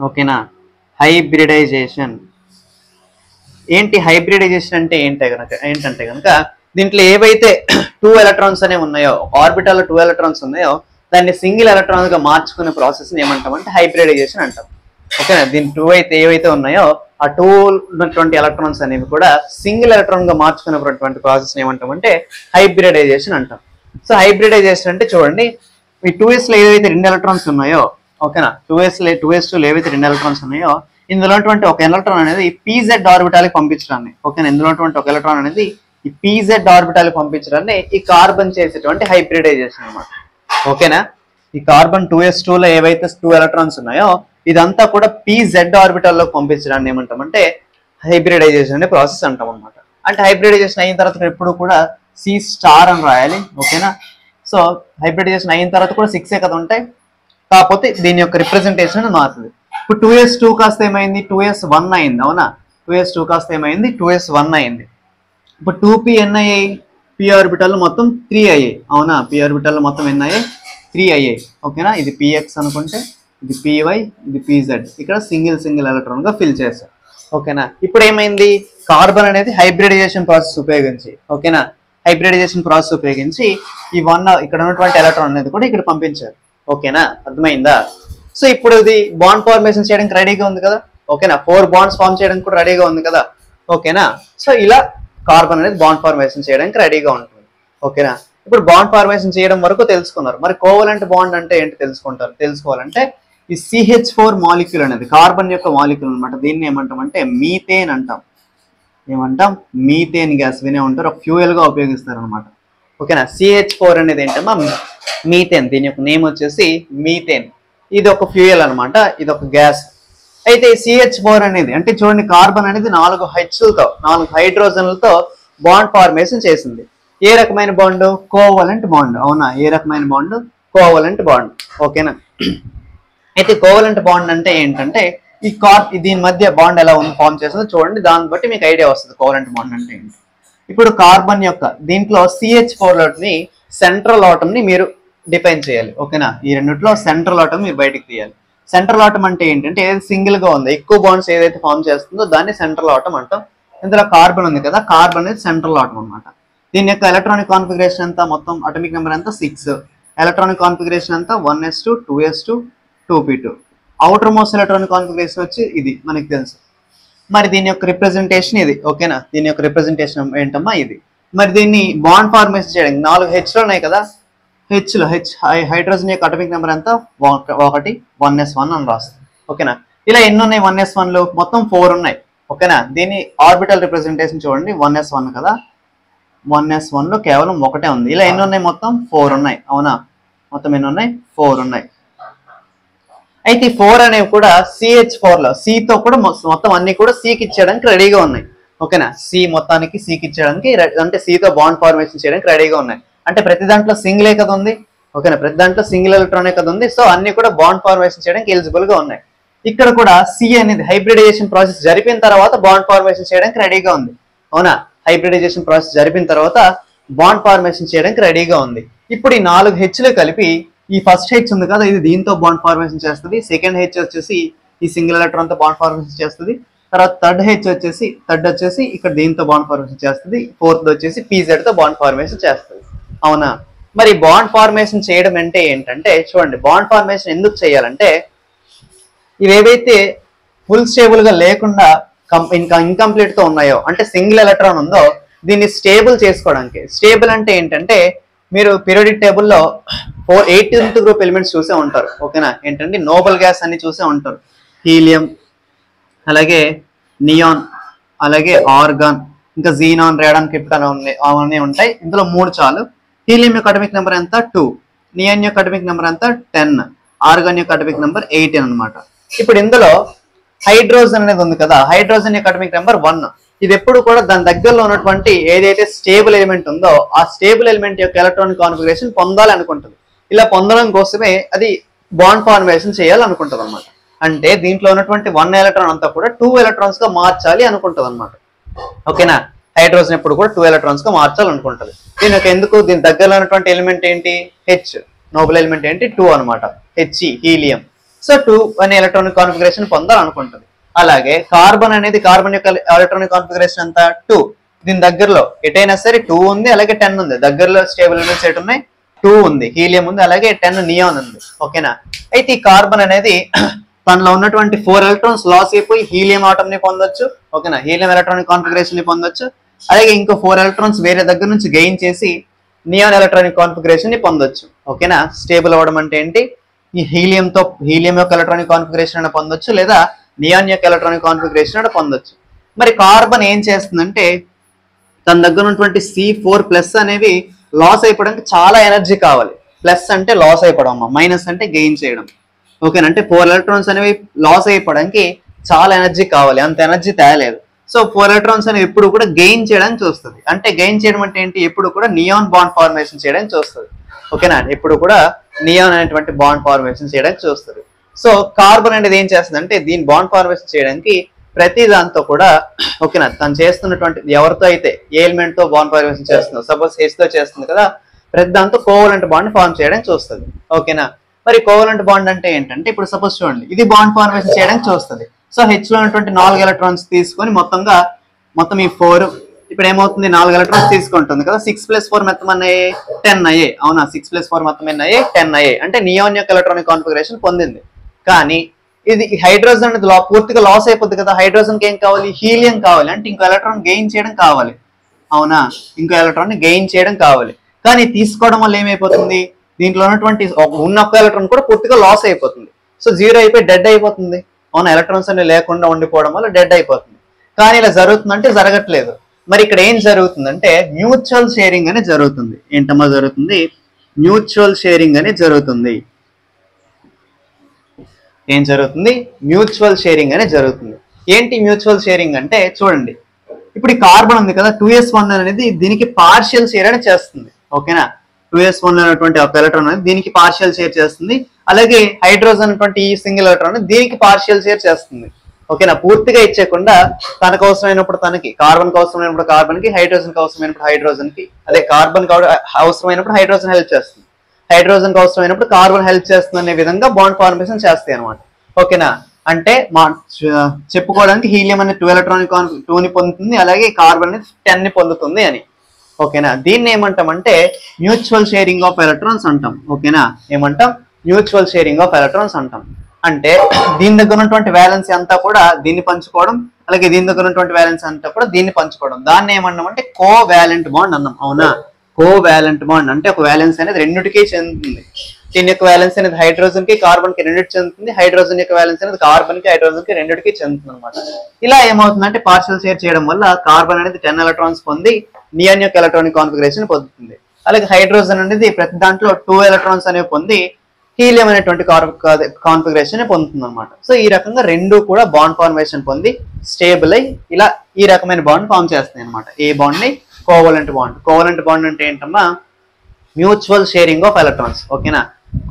ఓకేనా, హైబ్రిడైజేషన్. ఏంటి హైబ్రిడైజేషన్ అంటే ఏంటంటే కనుక దీంట్లో ఏవైతే 2 ఎలక్ట్రాన్స్ అనేవి ఉన్నాయో, ఆర్బిటల్ 2 ఎలక్ట్రాన్స్ ఉన్నాయో దాన్ని సింగిల్ ఎలక్ట్రాన్ గా మార్చుకునే ప్రాసెస్ ని ఏమంటామంటే హైబ్రిడైజేషన్ అంటాం. ఓకేనా, దీని 2 ఏవైతే ఉన్నాయో ఆ 2 ఉన్నటువంటి ఎలక్ట్రాన్స్ అనేవి కూడా సింగిల్ ఎలక్ట్రాన్ గా మార్చుకునేటువంటి ప్రాసెస్ ఏమంటామంటే హైబ్రిడైజేషన్ అంటాం. సో హైబ్రిడైజేషన్ అంటే చూడండి, ఈ 2s లో ఏవైతే 2 ఎలక్ట్రాన్స్ ఉన్నాయో, ఓకేనా, 2s2 ఏవైతే 2 ఎలక్ట్రాన్స్ ఉన్నాయో ఇందులో ఒక ఎలక్ట్రాన్ అనేది pz ఆర్బిటాల్కి పంపించడాన్ని, ఓకేనా, ఇందులో ఒక ఎలక్ట్రాన్ అనేది ఈ pz ఆర్బిటాల్కి పంపించడాన్ని ఈ కార్బన్ చేసేటువంటి హైబ్రిడైజేషన్ అన్నమాట. ఓకేనా, ఈ కార్బన్ 2s2 లో ఏవైతే 2 ఎలక్ట్రాన్స్ ఉన్నాయో ఇదంతా కూడా pz ఆర్బిటల్లో పంపించడాన్ని ఏమంటామంటే హైబ్రిడైజేషన్ అనే ప్రాసెస్ అంటాం అనమాట. అంటే హైబ్రిడైజేషన్ అయిన తర్వాత ఎప్పుడు కూడా C స్టార్ అని రాయాలి. ఓకేనా, సో హైబ్రిడైజేషన్ అయిన తర్వాత కూడా 6 కదా ఉంటాయి, కాకపోతే దీని యొక్క రిప్రజెంటేషన్ మారుతుంది. ఇప్పుడు 2s2 కాస్త ఏమైంది, 2s1 అయింది. అవునా, 2s2 కాస్త ఏమైంది, 2s1 అయింది. ఇప్పుడు 2p ఎన్ని అయ్యాయి, p ఆర్బిటల్ మొత్తం 3 అయ్యాయి. అవునా, p ఆర్బిటల్ మొత్తం ఎన్ని అయ్యాయి, 3 అయ్యాయి. ఓకేనా, ఇది px అనుకుంటే ఇది py, ఇది pz, ఇక్కడ సింగిల్ ఎలక్ట్రాన్ గా ఫిల్ చేశారు. ఓకేనా, ఇప్పుడు ఏమైంది, కార్బన్ అనేది హైబ్రిడైజేషన్ ప్రాసెస్ ఉపయోగించి, ఓకేనా, హైబ్రిడైజేషన్ ప్రాసెస్ ఉపయోగించి ఈ 1 ఇక్కడ ఉన్నటువంటి ఎలక్ట్రాన్ అనేది కూడా ఇక్కడ పంపించారు. ఓకేనా, అర్థమైందా? సో ఇప్పుడు ఇది బాండ్ ఫార్మేషన్ చేయడానికి రెడీగా ఉంది కదా. ఓకేనా, 4 బాండ్స్ ఫామ్ చేయడానికి కూడా రెడీగా ఉంది కదా. ఓకేనా, సో ఇలా కార్బన్ అనేది బాండ్ ఫార్మేషన్ చేయడానికి రెడీగా ఉంటుంది. ఓకేనా, ఇప్పుడు బాండ్ ఫార్మేషన్ చేయడం వరకు తెలుసుకున్నారు. మరి కోవలెంట్ బాండ్ అంటే ఏంటి తెలుసుకోవాలంటే ఈ CH4 మాలిక్యూల్ అనేది కార్బన్ యొక్క మాలిక్యూల్ అనమాట. దీన్ని ఏమంటామంటే మీథేన్ అంటాం. ఏమంటాం, మీథేన్ గ్యాస్ వినే ఉంటారు, ఒక ఫ్యూయల్ గా ఉపయోగిస్తారు అనమాట. ఓకేనా, CH4 అనేది ఏంటమ్మా, మీథేన్. దీని యొక్క నేమ్ వచ్చేసి మీథేన్. ఇది ఒక ఫ్యూయల్ అనమాట, ఇది ఒక గ్యాస్. అయితే CH4 అనేది అంటే చూడండి కార్బన్ అనేది 4 హెచ్లతో 4 హైడ్రోజన్లతో బాండ్ ఫార్మేషన్ చేసింది. ఏ రకమైన బాండ్? Covalent bond. అవునా, ఏ రకమైన బాండ్? Covalent bond. ఓకేనా. అయితే కోవలెంట్ బాండ్ అంటే ఏంటంటే దీని మధ్య బాండ్ ఎలా ఉంది ఫామ్ చేస్తుందో చూడండి, దాన్ని బట్టి మీకు ఐడియా వస్తుంది కోవలెంట్ బాండ్ అంటే ఏంటి. ఇప్పుడు కార్బన్ యొక్క దీంట్లో CH4లోని సెంట్రల్ ఆటమ్ ని మీరు డిఫైన్ చేయాలి. ఓకేనా, ఈ రెండిట్లో సెంట్రల్ ఆటమ్ మీరు బయటకు తీయాలి. సెంట్రల్ ఆటమ్ అంటే ఏంటంటే ఏదైతే సింగిల్ గా ఉందో ఎక్కువ బాండ్స్ ఏదైతే ఫామ్ చేస్తుందో దాన్ని సెంట్రల్ ఆటమ్ అంటాం. ఇందులో కార్బన్ ఉంది కదా, కార్బన్ అనేది సెంట్రల్ ఆటమ్ అనమాట. దీని యొక్క ఎలక్ట్రానిక్ కాన్ఫిగరేషన్ అంతా మొత్తం అటామిక్ నెంబర్ అంతా 6. ఎలక్ట్రానిక్ కాన్ఫిగరేషన్ అంతా 1s2 2s2 2p2. Outer most electronic configuration వచ్చి ఇది మనకి తెలుసు. మరి దీని యొక్క రిప్రజెంటేషన్ ఇది. ఓకేనా, దీని యొక్క రిప్రజెంటేషన్ ఏంటమ్మా ఇది. మరి దీన్ని బాండ్ ఫార్మేషన్ చేయడానికి 4 హెచ్లు ఉన్నాయి కదా, హైడ్రోజన్ యొక్క అటామిక్ నెంబర్ అంతా 1 1s1 అని రాస్తుంది. ఓకేనా, ఇలా ఎన్ని ఉన్నాయి 1s1లు? మొత్తం 4 ఉన్నాయి. ఓకేనా, దీని ఆర్బిటల్ రిప్రజెంటేషన్ చూడండి 1s1 కదా, 1s1లో కేవలం ఒకటే ఉంది. ఇలా ఎన్ని ఉన్నాయి? మొత్తం 4 ఉన్నాయి. అవునా, మొత్తం ఎన్ని ఉన్నాయి? 4 ఉన్నాయి. అయితే 4 అనేవి కూడా CH4లో Cతో కూడా మొత్తం అన్ని కూడా Cకి ఇచ్చేయడానికి రెడీగా ఉన్నాయి. ఓకేనా, మొత్తానికి Cకి ఇచ్చేయడానికి అంటే Cతో బాండ్ ఫార్మేషన్ చేయడానికి రెడీగా ఉన్నాయి. అంటే ప్రతి దాంట్లో సింగిలే కదా ఉంది. ఓకేనా, ప్రతి దాంట్లో సింగిల్ ఎలక్ట్రానే కదా ఉంది. సో అన్ని కూడా బాండ్ ఫార్మేషన్ చేయడానికి ఎలిజిబుల్ గా ఉన్నాయి. ఇక్కడ కూడా C అనేది హైబ్రిడైజేషన్ ప్రాసెస్ జరిపిన తర్వాత బాండ్ ఫార్మేషన్ చేయడానికి రెడీగా ఉంది. అవునా, హైబ్రిడైజేషన్ ప్రాసెస్ జరిపిన తర్వాత బాండ్ ఫార్మేషన్ చేయడానికి రెడీగా ఉంది. ఇప్పుడు ఈ 4 హెచ్లు కలిపి ఈ ఫస్ట్ హెచ్ ఉంది కదా, ఇది దీంతో బాండ్ ఫార్మేషన్ చేస్తుంది. సెకండ్ హెచ్ వచ్చేసి ఈ సింగిల్ ఎలక్ట్రాన్ తో బాండ్ ఫార్మేషన్ చేస్తుంది. తర్వాత థర్డ్ వచ్చేసి ఇక్కడ దీంతో బాండ్ ఫార్మేషన్ చేస్తుంది. ఫోర్త్ వచ్చేసి PZ తో బాండ్ ఫార్మేషన్ చేస్తుంది. అవునా, మరి బాండ్ ఫార్మేషన్ చేయడం అంటే ఏంటంటే చూడండి, బాండ్ ఫార్మేషన్ ఎందుకు చేయాలంటే ఇవేవైతే ఫుల్ స్టేబుల్ గా లేకుండా ఇంకా ఇన్కంప్లీట్ తో ఉన్నాయో అంటే సింగిల్ ఎలక్ట్రాన్ ఉందో దీన్ని స్టేబుల్ చేసుకోవడానికి. స్టేబుల్ అంటే ఏంటంటే మీరు పీరియాడిక్ టేబుల్లో 18th గ్రూప్ ఎలిమెంట్స్ చూసే ఉంటారు. ఓకేనా, ఏంటంటే నోబెల్ గ్యాస్ అన్ని చూసే ఉంటారు. హీలియం, అలాగే నియాన్, అలాగే ఆర్గాన్, ఇంకా జీనాన్, రేడాన్, క్రిప్టాన్ అవన్నీ ఉంటాయి. ఇందులో 3 చాలు. హీలియం యొక్క అటామిక్ నెంబర్ ఎంత? 2. నియాన్ యొక్క అటామిక్ నెంబర్ ఎంత? 10. ఆర్గాన్ యొక్క అటామిక్ నెంబర్ 18 అనమాట. ఇప్పుడు ఇందులో హైడ్రోజన్ అనేది ఉంది కదా, హైడ్రోజన్ యొక్క అటామిక్ నెంబర్ 1. ఇది ఎప్పుడు కూడా దాని దగ్గరలో ఉన్నటువంటి ఏదైతే స్టేబుల్ ఎలిమెంట్ ఉందో ఆ స్టేబుల్ ఎలిమెంట్ యొక్క ఎలక్ట్రానిక్ కాన్ఫిగరేషన్ పొందాలి అనుకుంటుంది. ఇలా పొందడం కోసమే అది బాండ్ ఫార్మేషన్ చేయాలనుకుంటుంది అనమాట. అంటే దీంట్లో ఉన్నటువంటి 1 ఎలక్ట్రాన్ అంతా కూడా 2 ఎలక్ట్రాన్స్ గా మార్చాలి అనుకుంటుంది అనమాట. ఓకేనా, హైడ్రోజన్ ఎప్పుడు కూడా 2 ఎలక్ట్రాన్స్ గా మార్చాలనుకుంటుంది. దీనికి ఎందుకు? దీని దగ్గరలో ఉన్నటువంటి ఎలిమెంట్ ఏంటి? హెచ్. నోబెల్ ఎలిమెంట్ ఏంటి? 2 అనమాట, హెచ్, హీలియం. సో 2 అనే ఎలక్ట్రానిక్ కాన్ఫిగరేషన్ పొందాలనుకుంటుంది. అలాగే కార్బన్ అనేది కార్బన్ యొక్క ఎలక్ట్రానిక్ కాన్ఫిగరేషన్ అంతా 2. దీని దగ్గరలో ఎటైనా సరే 2 ఉంది, అలాగే 10 ఉంది. దగ్గరలో స్టేబుల్ ఎలిమెంట్స్ ఎటు ఉన్నాయి? 2 ఉంది, హీలియం ఉంది, అలాగే 10 నియాన్ ఉంది. ఓకేనా, అయితే ఈ కార్బన్ అనేది తనలో ఉన్నటువంటి 4 ఎలక్ట్రాన్స్ లాస్ అయిపోయి హీలియం ఆటమ్ ని పొందొచ్చు. ఓకేనా, హీలియం ఎలక్ట్రానిక్ కాన్ఫిగరేషన్ ని పొందొచ్చు. అలాగే ఇంకో 4 ఎలక్ట్రాన్స్ వేరే దగ్గర నుంచి గెయిన్ చేసి నియాన్ ఎలక్ట్రానిక్ కాన్ఫిగరేషన్ ని పొందొచ్చు. ఓకేనా, స్టేబుల్ అవ్వడం అంటే ఏంటి? ఈ హీలియం యొక్క ఎలక్ట్రానిక్ కాన్ఫిగరేషన్ అని పొందొచ్చు, లేదా నియాన్ యొక్క ఎలక్ట్రానిక్ కాన్ఫిగరేషన్ అని పొందొచ్చు. మరి కార్బన్ ఏం చేస్తుందంటే తన దగ్గర ఉన్నటువంటి C4+ అనేవి లాస్ అయిపోవడానికి చాలా ఎనర్జీ కావాలి. ప్లస్ అంటే లాస్ అయిపోవడం, మైనస్ అంటే గెయిన్ చేయడం. ఓకేనా, అంటే 4 ఎలక్ట్రాన్స్ అనేవి లాస్ అయిపోవడానికి చాలా ఎనర్జీ కావాలి, అంత ఎనర్జీ తేలేదు. సో 4 ఎలక్ట్రాన్స్ అనేవి ఎప్పుడు కూడా గెయిన్ చేయడానికి చూస్తుంది. అంటే గెయిన్ చేయడం అంటే ఏంటి? ఎప్పుడు కూడా నియాన్ బాండ్ ఫార్మేషన్ చేయడానికి చూస్తుంది. ఓకేనా, ఎప్పుడు కూడా నియాన్ అనేటువంటి బాండ్ ఫార్మేషన్ చేయడానికి చూస్తుంది. సో కార్బన్ అనేది ఏం చేస్తుంది అంటే దీని బాండ్ ఫార్మేషన్ చేయడానికి ప్రతి దాంతో కూడా ఓకేనా తను చేస్తున్నటువంటి ఎవరితో అయితే ఏ ఎలిమెంట్ తో బాండ్ ఫార్మేషన్ చేస్తుందో, సపోజ్ హెచ్ తో చేస్తుంది కదా, ప్రతి దాంతో కోవలెంట్ బాండ్ ఫార్మ్ చేయడానికి చూస్తుంది. ఓకేనా, మరి కోవలెంట్ బాండ్ అంటే ఏంటంటే ఇప్పుడు సపోజ్ చూడండి, ఇది బాండ్ ఫార్మేషన్ చేయడానికి చూస్తుంది. సో హెచ్ లో ఉన్నటువంటి 4 ఎలక్ట్రాన్స్ తీసుకొని మొత్తం ఈ 4 ఇప్పుడు ఏమవుతుంది? 4 ఎలక్ట్రాన్స్ తీసుకుంటుంది కదా, 6+4 మొత్తం అయ్యాయి 10 అయ్యాయి. అవునా, 6+4 మొత్తం ఎన్ని అయ్యాయి? 10 అయ్యాయి. అంటే నియాన్ యొక్క ఎలక్ట్రానిక్ కాన్ఫిగరేషన్ పొందింది. కానీ ఇది హైడ్రోజన్ అనేది పూర్తిగా లాస్ అయిపోద్ది కదా, హైడ్రోజన్ కి ఏం కావాలి? హీలియం కావాలి. అంటే ఇంకో ఎలక్ట్రాన్ గెయిన్ చేయడం కావాలి. అవునా, ఇంకో ఎలక్ట్రాన్ గెయిన్ చేయడం కావాలి. కానీ తీసుకోవడం వల్ల ఏమైపోతుంది? దీంట్లో ఉన్నటువంటి ఒక్క ఎలక్ట్రాన్ కూడా పూర్తిగా లాస్ అయిపోతుంది. సో 0 అయిపోయి డెడ్ అయిపోతుంది. అవునా, ఎలక్ట్రాన్స్ అన్ని లేకుండా ఉండిపోవడం వల్ల డెడ్ అయిపోతుంది. కానీ ఇలా జరుగుతుందంటే జరగట్లేదు. మరి ఇక్కడ ఏం జరుగుతుందంటే మ్యూచువల్ షేరింగ్ అనేది జరుగుతుంది. ఏంటమ్మా జరుగుతుంది? మ్యూచువల్ షేరింగ్ అనేది జరుగుతుంది. ఏం జరుగుతుంది, మ్యూచువల్ షేరింగ్ అనేది జరుగుతుంది. ఏంటి మ్యూచువల్ షేరింగ్ అంటే చూడండి, ఇప్పుడు ఈ కార్బన్ ఉంది కదా 2s1 అనేది దీనికి పార్షియల్ షేర్ అనేది చేస్తుంది. ఓకేనా, 2s1 అనేటువంటి ఒక ఎలక్ట్రాన్ అనేది దీనికి పార్షియల్ షేర్ చేస్తుంది. అలాగే హైడ్రోజన్ అనేటువంటి ఈ సింగిల్ ఎలక్ట్రాన్ దీనికి పార్షియల్ షేర్ చేస్తుంది. ఓకేనా, పూర్తిగా ఇచ్చేయకుండా తనకు అవసరమైనప్పుడు తనకి, కార్బన్ కి అవసరమైనప్పుడు కార్బన్ కి, హైడ్రోజన్ కి అవసరమైనప్పుడు హైడ్రోజన్ కి, అదే కార్బన్ కి అవసరమైనప్పుడు హైడ్రోజన్ హెల్ప్ చేస్తుంది, హైడ్రోజన్ కి అవసరమైనప్పుడు కార్బన్ హెల్ప్ చేస్తుంది అనే విధంగా బాండ్ ఫార్మేషన్ చేస్తాయి అనమాట. ఓకేనా, అంటే మా చెప్పుకోవడానికి హీలియం అనేది 2 ఎలక్ట్రానిక్ 2ని పొందుతుంది, అలాగే కార్బన్ అనేది 10ని పొందుతుంది అని. ఓకేనా, దీన్ని ఏమంటామంటే మ్యూచువల్ షేరింగ్ ఆఫ్ ఎలక్ట్రాన్స్ అంటాం. ఓకేనా, ఏమంటాం, మ్యూచువల్ షేరింగ్ ఆఫ్ ఎలక్ట్రాన్స్ అంటాం. అంటే దీని దగ్గర ఉన్నటువంటి వ్యాలెన్స్ అంతా కూడా దీన్ని పంచుకోవడం, అలాగే దీని దగ్గర ఉన్నటువంటి వ్యాలెన్స్ అంతా కూడా దీన్ని పంచుకోవడం, దాన్ని ఏమన్నాం అంటే కోవాలెంట్ బాండ్ అన్నాం. అవునా, కోవాలెంట్ బాండ్ అంటే ఒక వ్యాలెన్స్ అనేది రెండిటికి చెందుతుంది. దీని యొక్క వ్యాలెన్స్ అనేది హైడ్రోజన్ కి కార్బన్ కి రెండింటికి చెందుతుంది, హైడ్రోజన్ యొక్క వ్యాలెన్స్ అనేది కార్బన్ కి హైడ్రోజన్ కి రెండింటికి చెందుతుంది అనమాట. ఇలా ఏమవుతుందంటే పార్షియల్ షేర్ చేయడం వల్ల కార్బన్ అనేది 10 ఎలక్ట్రాన్స్ పొంది నియాన్ యొక్క ఎలక్ట్రానిక్ కాన్ఫిగరేషన్ పొందుతుంది. అలాగే హైడ్రోజన్ అనేది ప్రతి దాంట్లో 2 ఎలక్ట్రాన్స్ అనేవి పొంది హీలియం అనేటువంటి కాన్ఫిగరేషన్ పొందుతుంది అనమాట. సో ఈ రకంగా రెండు కూడా బాండ్ ఫార్మేషన్ పొంది స్టేబుల్ అయి ఇలా ఈ రకమైన బాండ్ ఫామ్ చేస్తాయి అనమాట. ఏ బాండ్ ని, కోవలెంట్ బాండ్. కోవలెంట్ బాండ్ అంటే ఏంటమ్మా, మ్యూచువల్ షేరింగ్ ఆఫ్ ఎలక్ట్రాన్స్. ఓకేనా,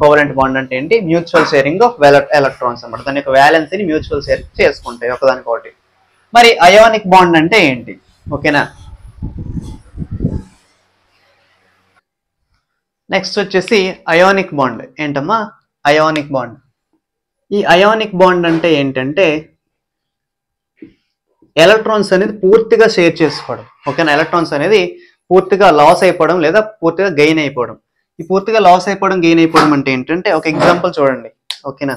కోవలెంట్ బాండ్ అంటే ఏంటి, మ్యూచువల్ షేరింగ్ ఆఫ్ ఎలక్ట్రాన్స్ అనమాట. దాని యొక్క వ్యాలెన్స్ ని మ్యూచువల్ షేర్ చేసుకుంటాయి ఒకదానికొకటి. మరి అయానిక్ బాండ్ అంటే ఏంటి? ఓకేనా, నెక్స్ట్ వచ్చేసి అయానిక్ బాండ్. ఏంటమ్మా అయానిక్ బాండ్? ఈ అయానిక్ బాండ్ అంటే ఏంటంటే ఎలక్ట్రాన్స్ అనేది పూర్తిగా షేర్ చేసుకోవడం. ఓకేనా, ఎలక్ట్రాన్స్ అనేది పూర్తిగా లాస్ అయిపోవడం లేదా పూర్తిగా గెయిన్ అయిపోవడం. ఈ పూర్తిగా లాస్ అయిపోవడం, గెయిన్ అయిపోవడం అంటే ఏంటంటే ఒక ఎగ్జాంపుల్ చూడండి. ఓకేనా,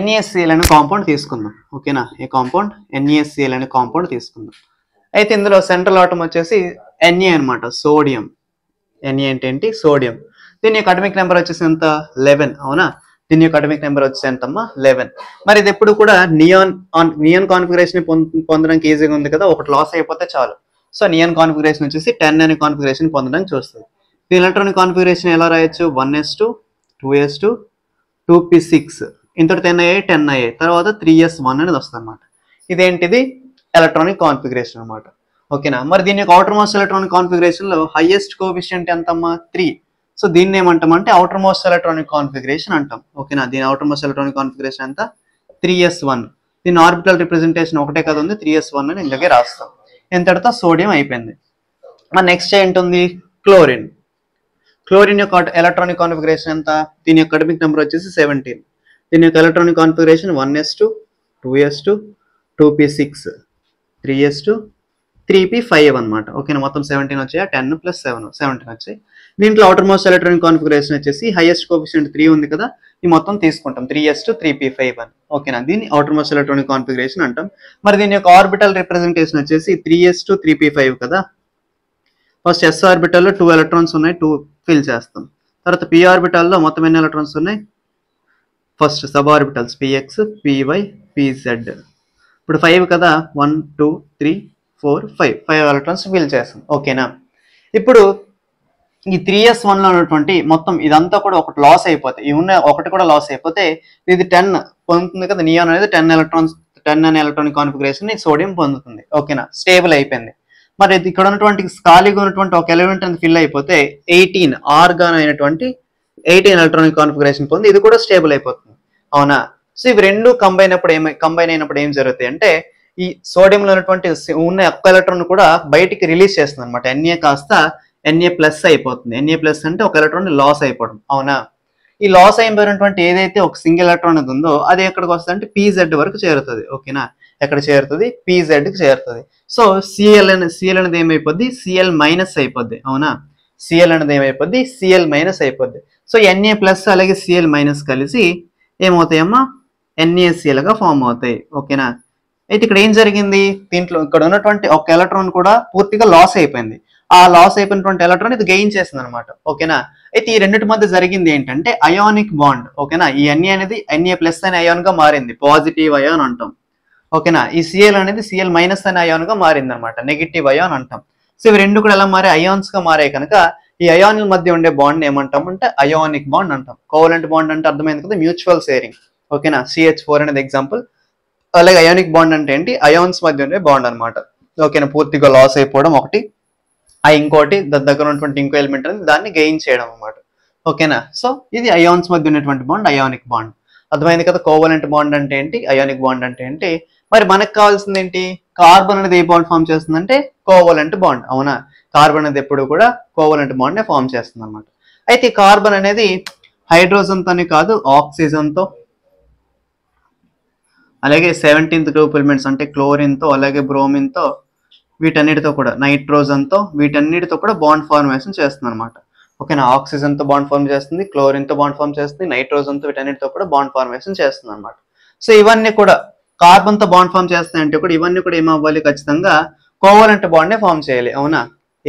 NaCl అనే కాంపౌండ్ తీసుకుందాం. ఓకేనా, ఏ కాంపౌండ్, NaCl అనే కాంపౌండ్ తీసుకుందాం. అయితే ఇందులో సెంట్రల్ ఆటం వచ్చేసి Na అనమాట, సోడియం. Na అంటే ఏంటి, సోడియం. దీని యొక్క అటామిక్ నెంబర్ వచ్చేసి ఎంత, 11. అవునా, దీని యొక్క అటామిక్ నెంబర్ వచ్చేసి ఎంతమ్మా, 11. మరి ఇది ఎప్పుడు కూడా నియాన్ కాన్ఫిగరేషన్ పొందడానికి ఈజీగా ఉంది కదా, ఒకటి లాస్ అయిపోతే చాలు. సో నియాన్ కాన్ఫిగరేషన్ వచ్చేసి 10 అనే కాన్ఫిగరేషన్ పొందడానికి చూస్తుంది. దీని ఎలక్ట్రానిక్ కాన్ఫిగరేషన్ ఎలా రాయొచ్చు, 1s2 2s2 2p6 ఇంతటి 10 అయ్యాయి, 10 అయ్యాయి, తర్వాత 3s1 అనేది వస్తుంది అనమాట. ఇదేంటిది, ఎలక్ట్రానిక్ కాన్ఫిగరేషన్ అనమాట. ఓకేనా, మరి దీని యొక్క అవుటర్ మోస్ట్ ఎలక్ట్రానిక్ కాన్ఫిగరేషన్ లో హైయెస్ట్ కోఎఫిషియంట్ ఎంతమ్మా, 3. సో దీన్ని ఏమంటామంటే అవుటర్ మోస్ట్ ఎలక్ట్రానిక్ కాన్ఫిగరేషన్ అంటాం. ఓకేనా, దీని అవుటర్ మోస్ట్ ఎలక్ట్రానిక్ కాన్ఫిగరేషన్ ఎంత, 3s1. దీని ఆర్బిటల్ రిప్రజెంటేషన్ ఒకటే కదా ఉంది, 3s1 అని ఇందుకే రాస్తాం. ఎంతటితో సోడియం అయిపోయింది. మరి నెక్స్ట్ ఏంటుంది, క్లోరిన్. క్లోరిన్ యొక్క ఎలక్ట్రానిక్ కాన్ఫిగరేషన్ ఎంత, దీని యొక్క అటామిక్ నెంబర్ వచ్చేసి 17. దీని యొక్క electronic configuration 1s2 2s2 2p6 3s2 3p5 అనమాట. ఓకేనా, మొత్తం 17 వచ్చాయి, 10 + 7 17 వచ్చాయి. దీంట్లో అవుటర్ మోస్ట్ ఎలక్ట్రానిక్ కాన్ఫిగరేషన్ వచ్చేసి హైయెస్ట్ కోఎఫిషియంట్ 3 ఉంది కదా, ఈ మొత్తం తీసుకుంటాం 3s2 3p5 అని. ఓకేనా, దీన్ని అవుటర్ మోస్ట్ ఎలక్ట్రానిక్ కాన్ఫిగరేషన్ అంటాం. మరి దీని యొక్క ఆర్బిటల్ రిప్రజెంటేషన్ వచ్చేసి 3s2 3p5 కదా. ఫస్ట్ s ఆర్బిటల్లో 2 ఎలక్ట్రాన్స్ ఉన్నాయి, 2 ఫిల్ చేస్తాం. తర్వాత p ఆర్బిటల్లో మొత్తం ఎన్ని ఎలక్ట్రాన్స్ ఉన్నాయి, first sub orbitals px py pz. ఇప్పుడు 5 కదా, 1 2 3 4 5 ఎలక్ట్రాన్స్ ఫిల్ చేస్తాం. ఓకేనా, ఇప్పుడు ఈ 3s1 లో ఉన్నటువంటి మొత్తం ఇదంతా కూడా ఒకటి లాస్ అయిపోతే, ఈ ఉన్న ఒకటి కూడా లాస్ అయిపోతే ఇది 10 పొందుతుంది కదా. నియాన్ అనేది 10 అనే ఎలక్ట్రానిక్ కాన్ఫిగరేషన్ సోడియం పొందుతుంది. ఓకేనా, స్టేబుల్ అయిపోయింది. మరి ఇక్కడ ఉన్నటువంటి ఖాళీగా ఉన్నటువంటి ఒక ఎలిమెంట్ అనేది ఫిల్ అయిపోతే 18 ఆర్గాన్ అయినటువంటి 18 ఎలక్ట్రానిక్ కాన్ఫిగరేషన్ పొంది ఇది కూడా స్టేబుల్ అయిపోతుంది. అవునా, సో ఇవి రెండు కంబైన్ అయినప్పుడు ఏం జరుగుతాయి అంటే ఈ సోడియంలో ఉన్నటువంటి ఉన్న ఒక్క ఎలక్ట్రాన్ కూడా బయటికి రిలీజ్ చేస్తుంది అనమాట. Na కాస్త Na+ అయిపోతుంది. Na+ అంటే ఒక ఎలక్ట్రాన్ లాస్ అయిపోవడం. అవునా, ఈ లాస్ అయిపోయినటువంటి ఏదైతే ఒక సింగిల్ ఎలక్ట్రాన్ ఉందో అది ఎక్కడికి వస్తుంది అంటే pz వరకు చేరుతుంది. ఓకేనా, ఎక్కడ చేరుతుంది, pzకి చేరుతుంది. సో Cl అనేది ఏమైపోద్ది, Cl- అయిపోద్ది. అవునా, Cl అనేది ఏమైపోద్ది, Cl- అయిపోద్ది. సో Na+ అలాగే Cl- కలిసి ఏమవుతాయమ్మా, NaCl గా ఫామ్ అవుతాయి. ఓకేనా, అయితే ఇక్కడ ఏం జరిగింది, దీంట్లో ఇక్కడ ఉన్నటువంటి ఒక ఎలక్ట్రాన్ కూడా పూర్తిగా లాస్ అయిపోయింది. ఆ లాస్ అయిపోయినటువంటి ఎలక్ట్రాన్ ఇది గెయిన్ చేస్తుంది అనమాట. ఓకేనా, అయితే ఈ రెండింటి మధ్య జరిగింది ఏంటంటే అయానిక్ బాండ్. ఓకేనా, ఈ Na అనేది Na+ అనే అయాన్ గా మారింది, పాజిటివ్ అయాన్ అంటాం. ఓకేనా, ఈ Cl అనేది Cl- అనే అయాన్ గా మారింది అనమాట, నెగిటివ్ అయాన్ అంటాం. సో ఇవి రెండు కూడా ఎలా మారే, అయాన్స్ గా మారే కనుక ఈ అయాన్ల మధ్య ఉండే బాండ్ ఏమంటాం అంటే అయానిక్ బాండ్ అంటాం. కోవలెంట్ బాండ్ అంటే అర్థమైంది కదా, మ్యూచువల్ షేరింగ్. ఓకేనా, CH4 అనేది ఎగ్జాంపుల్. అలాగే అయానిక్ బాండ్ అంటే ఏంటి, అయాన్స్ మధ్య ఉండే బాండ్ అనమాట. ఓకేనా, పూర్తిగా లాస్ అయిపోవడం ఒకటి, ఆ ఇంకోటి దగ్గర ఉన్నటువంటి ఇంకో ఎలిమెంట్ అనేది దాన్ని గెయిన్ చేయడం అనమాట. ఓకేనా, సో ఇది అయాన్స్ మధ్య ఉన్నటువంటి బాండ్ అయానిక్ బాండ్. అర్థమైంది కదా, కోవలెంట్ బాండ్ అంటే ఏంటి, అయానిక్ బాండ్ అంటే ఏంటి. మరి మనకు కావాల్సింది ఏంటి, కార్బన్ అనేది ఏ బాండ్ ఫామ్ చేస్తుందంటే కోవలెంట్ బాండ్. అవునా, కార్బన్ అనేది ఎప్పుడు కూడా కోవలెంట్ బాండ్ నే ఫామ్ చేస్తుంది అనమాట. అయితే కార్బన్ అనేది హైడ్రోజన్ తోనే కాదు, ఆక్సిజన్ తో, అలాగే 17th గ్రూప్ ఎలిమెంట్స్ అంటే క్లోరిన్ తో, అలాగే బ్రోమిన్ తో, వీటన్నిటితో కూడా, నైట్రోజన్ తో, వీటన్నిటితో కూడా బాండ్ ఫార్మేషన్ చేస్తుంది అనమాట. ఓకేనా, ఆక్సిజన్ తో బాండ్ ఫార్మ్ చేస్తుంది, క్లోరిన్ తో బాండ్ ఫార్మ్ చేస్తుంది, నైట్రోజన్ తో, వీటన్నిటితో కూడా బాండ్ ఫార్మేషన్ చేస్తుంది అనమాట. సో ఇవన్నీ కూడా కార్బన్ తో బాండ్ ఫామ్ చేస్తాయంటే కూడా ఇవన్నీ కూడా ఏమవ్వాలి, ఖచ్చితంగా కోవలెంట్ బాండ్ నే ఫామ్ చేయాలి. అవునా,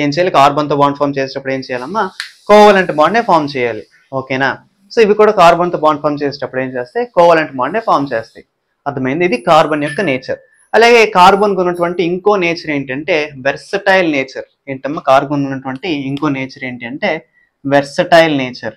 ఏం చేయాలి, కార్బన్ తో బాండ్ ఫామ్ చేసేటప్పుడు ఏం చేయాలమ్మా, కోవలెంట్ బాండ్ నే ఫామ్ చేయాలి. ఓకేనా, సో ఇవి కూడా కార్బన్ తో బాండ్ ఫామ్ చేసేటప్పుడు ఏం చేస్తాయి, కోవలెంట్ బాండ్ నే ఫామ్ చేస్తాయి. అర్థమైంది, ఇది కార్బన్ యొక్క నేచర్. అలాగే కార్బన్ ఉన్నటువంటి ఇంకో నేచర్ ఏంటంటే వెర్సటైల్ నేచర్. ఏంటమ్మా, కార్బన్ ఉన్నటువంటి ఇంకో నేచర్ ఏంటి అంటే వెర్సటైల్ నేచర్.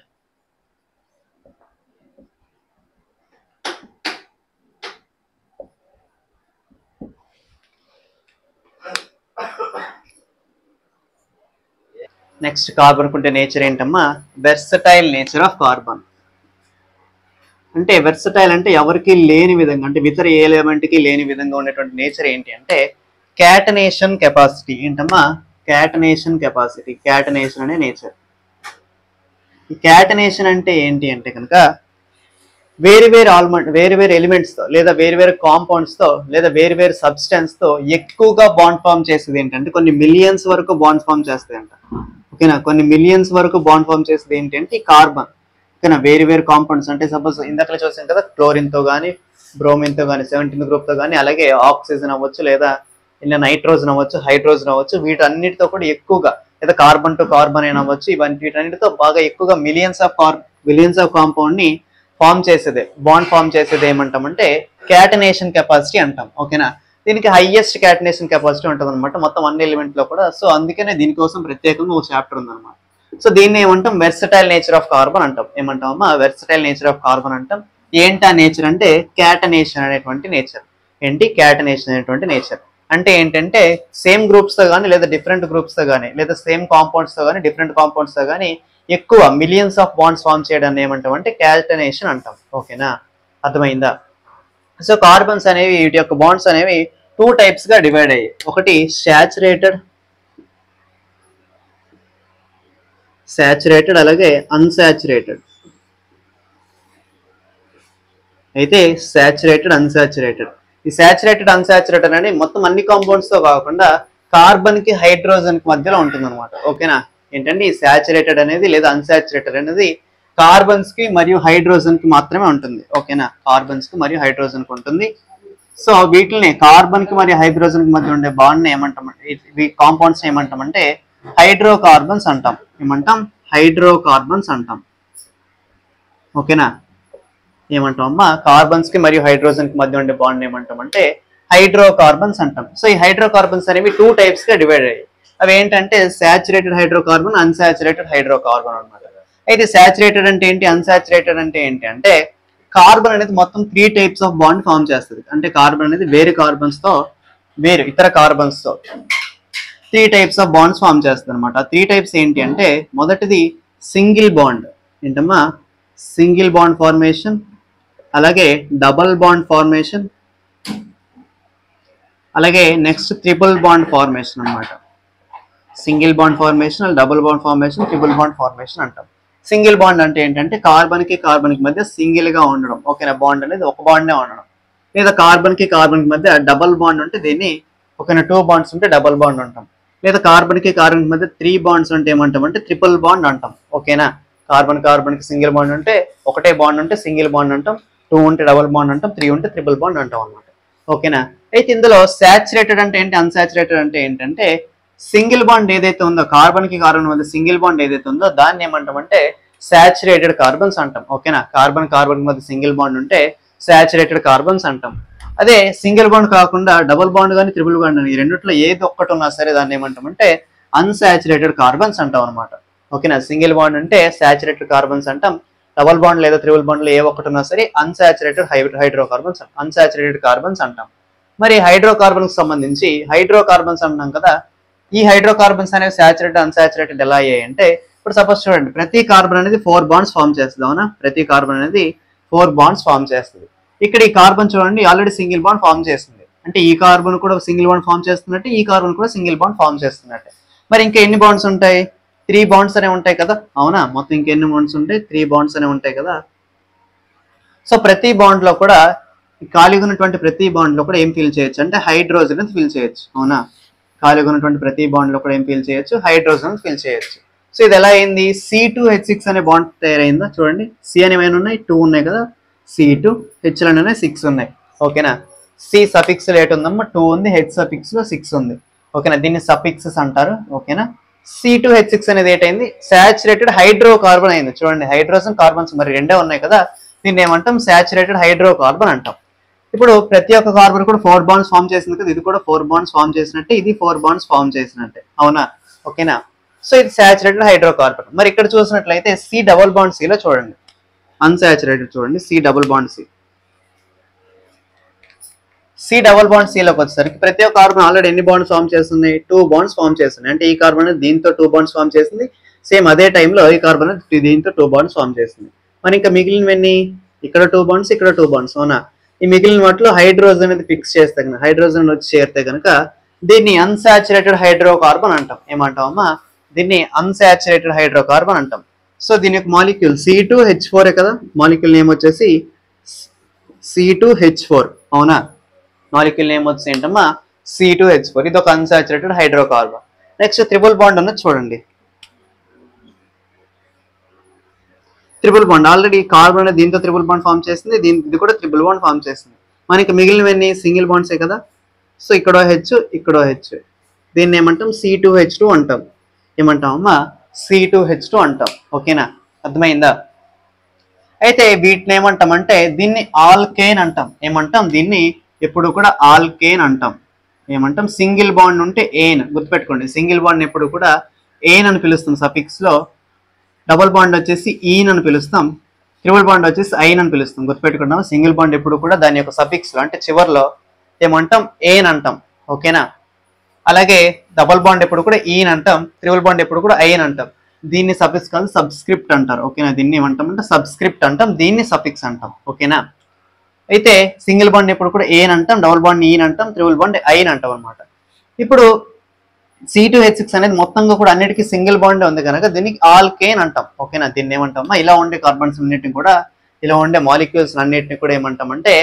నెక్స్ట్ కార్బన్ కుంటే నేచర్ ఏంటమ్మా, వెర్సటైల్ నేచర్ ఆఫ్ కార్బన్. అంటే వెర్సటైల్ అంటే ఎవరికి లేని విధంగా, అంటే ఇతర ఏ ఎలిమెంట్ కి లేని విధంగా ఉండేటువంటి నేచర్ ఏంటి అంటే క్యాటనేషన్ కెపాసిటీ. ఏంటమ్మా, క్యాటనేషన్ కెపాసిటీ, క్యాటనేషన్ అనే నేచర్. ఈ క్యాటనేషన్ అంటే ఏంటి అంటే కనుక వేరు వేరు ఎలిమెంట్స్ తో, లేదా వేరు కాంపౌండ్స్ తో, లేదా వేరు సబ్స్టెన్స్ తో ఎక్కువగా బాండ్ ఫామ్ చేసేది ఏంటంటే కొన్ని మిలియన్స్ వరకు బాండ్ ఫామ్ చేస్తాయి అంట. ఓకేనా, కొన్ని మిలియన్స్ వరకు బాండ్ ఫామ్ చేసేది ఏంటి అంటే ఈ కార్బన్. ఓకేనా, వేరు కాంపౌండ్స్ అంటే సపోజ్ ఇందాక చూసాం కదా, క్లోరిన్ తో కానీ, బ్రోమిన్ తో కానీ, 17th గ్రూప్ తో కానీ, అలాగే ఆక్సిజన్ అవ్వచ్చు, లేదా ఇలా నైట్రోజన్ అవ్వచ్చు, హైడ్రోజన్ అవ్వచ్చు, వీటన్నిటితో కూడా ఎక్కువగా, లేదా కార్బన్ టు కార్బన్ అయినా అవ్వచ్చు, వీటన్నిటితో బాగా ఎక్కువగా మిలియన్స్ ఆఫ్ కాంపౌండ్ ని ఫామ్ చేసేదే, బాండ్ ఫామ్ చేసేది ఏమంటామంటే క్యాటనేషన్ కెపాసిటీ అంటాం. ఓకేనా, దీనికి హైయెస్ట్ క్యాటనేషన్ కెపాసిటీ ఉంటుంది అనమాట మొత్తం అన్ని ఎలిమెంట్ లో కూడా. సో అందుకనే దీనికోసం ప్రత్యేకంగా ఒక చాప్టర్ ఉందన్నమాట. సో దీన్ని ఏమంటాం, వెర్సటైల్ నేచర్ ఆఫ్ కార్బన్ అంటాం. ఏమంటామమ్మా, వెర్సటైల్ నేచర్ ఆఫ్ కార్బన్ అంటాం. ఏంటి ఆ నేచర్ అంటే క్యాటనేషన్ అనేటువంటి నేచర్. ఏంటి, క్యాటనేషన్ అనేటువంటి నేచర్ అంటే ఏంటంటే సేమ్ గ్రూప్స్ తో కానీ, లేదా డిఫరెంట్ గ్రూప్స్ తో కానీ, లేదా సేమ్ కాంపౌండ్స్ తో కానీ, డిఫరెంట్ కాంపౌండ్స్ తో కానీ ఎక్కువ మిలియన్స్ ఆఫ్ బాండ్స్ ఫామ్ చేయడాన్ని ఏమంటాం అంటే క్యాటనేషన్ అంటాం. ఓకేనా, అర్థమైందా. సో కార్బన్స్ అనేవి, వీటి యొక్క బాండ్స్ అనేవి 2 టైప్స్ గా డివైడ్ అయ్యాయి. ఒకటి సాచురేటెడ్, అలాగే అన్సాచురేటెడ్. అయితే సాచురేటెడ్, అన్సాచురేటెడ్, ఈ సాచురేటెడ్ అన్సాచురేటెడ్ అనేది మొత్తం అన్ని కాంపౌండ్స్ తో కాకుండా కార్బన్ కి హైడ్రోజన్ కి మధ్యలో ఉంటుంది అనమాట. ఓకేనా, ఏంటంటే ఈ సాచురేటెడ్ అనేది లేదా అన్సాచురేటెడ్ అనేది కార్బన్స్ కి మరియు హైడ్రోజన్ కి మాత్రమే ఉంటుంది. ఓకేనా, కార్బన్స్ కి మరియు హైడ్రోజన్ కి ఉంటుంది. సో వీటిని కార్బన్ కి మరియు హైడ్రోజన్ కి మధ్య ఉండే బాండ్ ని ఏమంటామంటే, ఈ కాంపౌండ్స్ ఏమంటామంటే హైడ్రోకార్బన్స్ అంటాం. ఏమంటాం, హైడ్రోకార్బన్స్ అంటాం. ఓకేనా, ఏమంటాం అమ్మా, కార్బన్స్ కి మరియు హైడ్రోజన్ కి మధ్య ఉండే బాండ్ ఏమంటామంటే హైడ్రోకార్బన్స్ అంటాం. సో ఈ హైడ్రోకార్బన్స్ అనేవి 2 టైప్స్ గా డివైడ్ అయ్యాయి. అవి ఏంటంటే సాచురేటెడ్ హైడ్రోకార్బన్, అన్సాచురేటెడ్ హైడ్రోకార్బన్ అనమాట. అయితే సాచురేటెడ్ అంటే ఏంటి, అన్సాచురేటెడ్ అంటే ఏంటి అంటే కార్బన్ అనేది మొత్తం 3 టైప్స్ ఆఫ్ బాండ్ ఫామ్ చేస్తుంది. అంటే కార్బన్ అనేది వేరే కార్బన్స్ తో, ఇతర కార్బన్స్ తో 3 టైప్స్ ఆఫ్ బాండ్స్ ఫామ్ చేస్తుంది అనమాట. 3 టైప్స్ ఏంటి అంటే మొదటిది సింగిల్ బాండ్. ఏంటమ్మా, సింగిల్ బాండ్ ఫార్మేషన్, అలాగే డబల్ బాండ్ ఫార్మేషన్, అలాగే నెక్స్ట్ ట్రిపుల్ బాండ్ ఫార్మేషన్ అనమాట. Single bond formation, double bond formation, triple bond formation అంటాం. సింగిల్ బాండ్ అంటే ఏంటంటే కార్బన్ కి మధ్య సింగిల్ గా ఉండడం. ఓకేనా, బాండ్ అనేది ఒక బాండ్ ఉండడం. లేదా కార్బన్ కి మధ్య డబల్ బాండ్ ఉంటే దీన్ని, ఓకేనా, 2 బాండ్స్ ఉంటే డబల్ బాండ్ అంటాం. లేదా కార్బన్ కి మధ్య 3 బాండ్స్ ఉంటే ఏమంటాం అంటే ట్రిపుల్ బాండ్ అంటాం. ఓకేనా, కార్బన్ కి సింగిల్ బాండ్ ఉంటే, ఒకటే బాండ్ ఉంటే సింగిల్ బాండ్ అంటాం, 2 ఉంటే డబల్ బాండ్ అంటాం, 3 ఉంటే ట్రిపుల్ బాండ్ అంటాం అనమాట. ఓకేనా, అయితే ఇందులో సాచురేటెడ్ అంటే ఏంటి, అన్సాచురేటెడ్ అంటే ఏంటంటే సింగిల్ బాండ్ ఏదైతే ఉందో, కార్బన్ మధ్య సింగిల్ బాండ్ ఏదైతే ఉందో దాన్ని ఏమంటామంటే సాచురేటెడ్ కార్బన్స్ అంటాం. ఓకేనా, కార్బన్ మధ్య సింగిల్ బాండ్ ఉంటే సాచురేటెడ్ కార్బన్స్ అంటాం. అదే సింగిల్ బాండ్ కాకుండా డబుల్ బాండ్ కానీ, ట్రిపుల్ బాండ్ కానీ, ఈ రెండిట్లో ఏది ఒక్కటి ఉన్నా సరే దాన్ని ఏమంటామంటే అన్సాచురేటెడ్ కార్బన్స్ అంటాం అనమాట. ఓకేనా. సింగిల్ బాండ్ అంటే సాచురేటెడ్ కార్బన్స్ అంటాం. డబుల్ బాండ్ లేదా త్రిబుల్ బాండ్ లో ఏ ఒక్కటి ఉన్నా సరే అన్సాచురేటెడ్ హైడ్రోకార్బన్స్ అన్సాచురేటెడ్ కార్బన్స్ అంటాం. మరి హైడ్రోకార్బన్ కి సంబంధించి హైడ్రోకార్బన్స్ అంటాం కదా, ఈ హైడ్రోకార్బన్స్ అనేవి సాచురేటెడ్ అన్సాచురేటెడ్ ఎలా అయ్యాయి అంటే, ఇప్పుడు సపోజ్ చూడండి, ప్రతి కార్బన్ అనేది 4 బాండ్స్ ఫామ్ చేస్తుంది. అవునా, ప్రతి కార్బన్ అనేది 4 బాండ్స్ ఫామ్ చేస్తుంది. ఇక్కడ ఈ కార్బన్ చూడండి ఆల్రెడీ సింగిల్ బాండ్ ఫామ్ చేస్తుంది, అంటే ఈ కార్బన్ కూడా సింగిల్ బాండ్ ఫామ్ చేస్తున్నట్టు, ఈ కార్బన్ కూడా సింగిల్ బాండ్ ఫామ్ చేస్తున్నట్టు. మరి ఇంకా ఎన్ని బాండ్స్ ఉంటాయి? 3 బాండ్స్ అనే ఉంటాయి కదా. అవునా, మొత్తం ఇంకెన్ని బాండ్స్ ఉంటాయి? 3 బాండ్స్ అనే ఉంటాయి కదా. సో ప్రతి బాండ్ లో కూడా ఖాళీగా ఉన్నటువంటి ప్రతి బాండ్ లో కూడా ఏం ఫిల్ చేయొచ్చు అంటే హైడ్రోజన్ అని ఫిల్ చేయొచ్చు. అవునా, ఖాళీగా ఉన్నటువంటి ప్రతి బాండ్ లో కూడా ఏం ఫిల్ చేయొచ్చు? హైడ్రోజన్ ఫిల్ చేయొచ్చు. సో ఇది ఎలా అయింది? C2H6 అనే బాండ్ తయారైందా? చూడండి, సి అనేవి ఉన్నాయి, 2 ఉన్నాయి కదా, C2, H అనేవి 6 ఉన్నాయి. ఓకేనా, సి సఫిక్స్ లేట్ ఉందమ్మా 2 ఉంది, హెచ్ సఫిక్స్ లో 6 ఉంది. ఓకేనా, దీన్ని సఫిక్సెస్ అంటారు. ఓకేనా, C2H6 అనేది ఏంటైంది? సాచురేటెడ్ హైడ్రోకార్బన్ అయింది. చూడండి, హైడ్రోజన్ కార్బన్స్ మరి రెండే ఉన్నాయి కదా, దీన్ని ఏమంటాం? సాచురేటెడ్ హైడ్రోకార్బన్ అంటాం. ఇప్పుడు ప్రతి ఒక్క కార్బన్ కూడా 4 బాండ్స్ ఫామ్ చేసింది కదా, ఇది కూడా 4 బాండ్స్ ఫామ్ చేసినట్టే, ఇది 4 బాండ్స్ ఫామ్ చేసినట్టే. అవునా, ఓకేనా. సో ఇది సాచురేటెడ్ హైడ్రోకార్బన్. మరి ఇక్కడ చూసినట్లయితే సి డబుల్ బాండ్ సిలో చూడండి, అన్సాచురేటెడ్ చూడండి, C double bond C. C double bond సిలోకి వచ్చేసరికి ప్రతి ఒక్క కార్బన్ ఆల్రెడీ ఎన్ని బాండ్స్ ఫామ్ చేస్తుంది? 2 బాండ్స్ ఫామ్ చేస్తుంది. అంటే ఈ కార్బన్ అనేది దీంతో 2 బాండ్స్ ఫామ్ చేసింది, సేమ్ అదే టైంలో ఈ కార్బన్ అనేది దీంతో 2 బాండ్స్ ఫామ్ చేస్తుంది. మరి ఇంకా మిగిలినవన్నీ ఇక్కడ 2 బాండ్స్, ఇక్కడ 2 బాండ్స్. అవునా, ఈ మిగిలిన వాటిలో హైడ్రోజన్ అనేది ఫిక్స్ చేస్తే కనుక, హైడ్రోజన్ వచ్చి చేరితే కనుక దీన్ని అన్సాచురేటెడ్ హైడ్రోకార్బన్ అంటాం. ఏమంటామమ్మా? దీన్ని అన్సాచురేటెడ్ హైడ్రోకార్బన్ అంటాం. సో దీని యొక్క మాలిక్యూల్ C2H4 కదా, మాలిక్యూల్ నేమ్ వచ్చేసి C2H4. అవునా, మాలిక్యూల్ నేమ్ వచ్చి ఏంటమ్మా? C2H4. ఇది ఒక unsaturated hydrocarbon. Next triple bond ఉన్నది చూడండి, త్రిబుల్ బాండ్ ఆల్రెడీ కార్బన్ అనేది దీంతో త్రిబుల్ బాండ్ ఫామ్ చేస్తుంది, ఇది కూడా త్రిబుల్ బాండ్ ఫామ్ చేస్తుంది. మనకి మిగిలినవన్నీ సింగిల్ బాండ్సే కదా. సో ఇక్కడో హెచ్, ఇక్కడో హెచ్, దీన్ని ఏమంటాం? C2H2 అంటాం. ఏమంటాం అమ్మా? C2H2 అంటాం. ఓకేనా, అర్థమైందా? అయితే వీటిని ఏమంటామంటే దీన్ని ఆల్కేన్ అంటాం. ఏమంటాం? దీన్ని ఎప్పుడు కూడా ఆల్కేన్ అంటాం. ఏమంటాం? సింగిల్ బాండ్ ఉంటే ఏన్, గుర్తుపెట్టుకోండి, సింగిల్ బాండ్ ఎప్పుడు కూడా ఏన్ అని పిలుస్తాం సఫిక్స్ లో, డబుల్ బాండ్ వచ్చేసి ఈన్ అని పిలుస్తాం, ట్రిపుల్ బాండ్ వచ్చేసి ఐన్ అని పిలుస్తాం. గుర్తుపెట్టుకున్నాం, సింగిల్ బాండ్ ఎప్పుడు కూడా దాని యొక్క సఫిక్స్ లో అంటే చివర్లో ఏమంటాం? ఏన్ అంటాం. ఓకేనా, అలాగే డబుల్ బాండ్ ఎప్పుడు కూడా ఈన్ అంటాం, ట్రిపుల్ బాండ్ ఎప్పుడు కూడా ఐన్ అంటాం. దీన్ని సఫిక్స్ కాదు, సబ్స్క్రిప్ట్ అంటారు. ఓకేనా, దీన్ని ఏమంటాం అంటే సబ్స్క్రిప్ట్ అంటాం, దీన్ని సఫిక్స్ అంటాం. ఓకేనా, అయితే సింగిల్ బాండ్ ఎప్పుడు కూడా ఏన్ అంటాం, డబుల్ బాండ్ ఈన్ అంటాం, ట్రిపుల్ బాండ్ ఐన్ అంటాం అనమాట. ఇప్పుడు C2H6 అనేది మొత్తంగా కూడా అన్నిటికీ సింగిల్ బాండ్ ఉంది కనుక దీనికి ఆల్కేన్ అంటాం. ఓకేనా, దీన్ని ఏమంటామా? ఇలా ఉండే కార్బన్స్ అన్నిటిని కూడా, ఇలా ఉండే మాలిక్యూల్స్ అన్నిటిని కూడా ఏమంటామంటే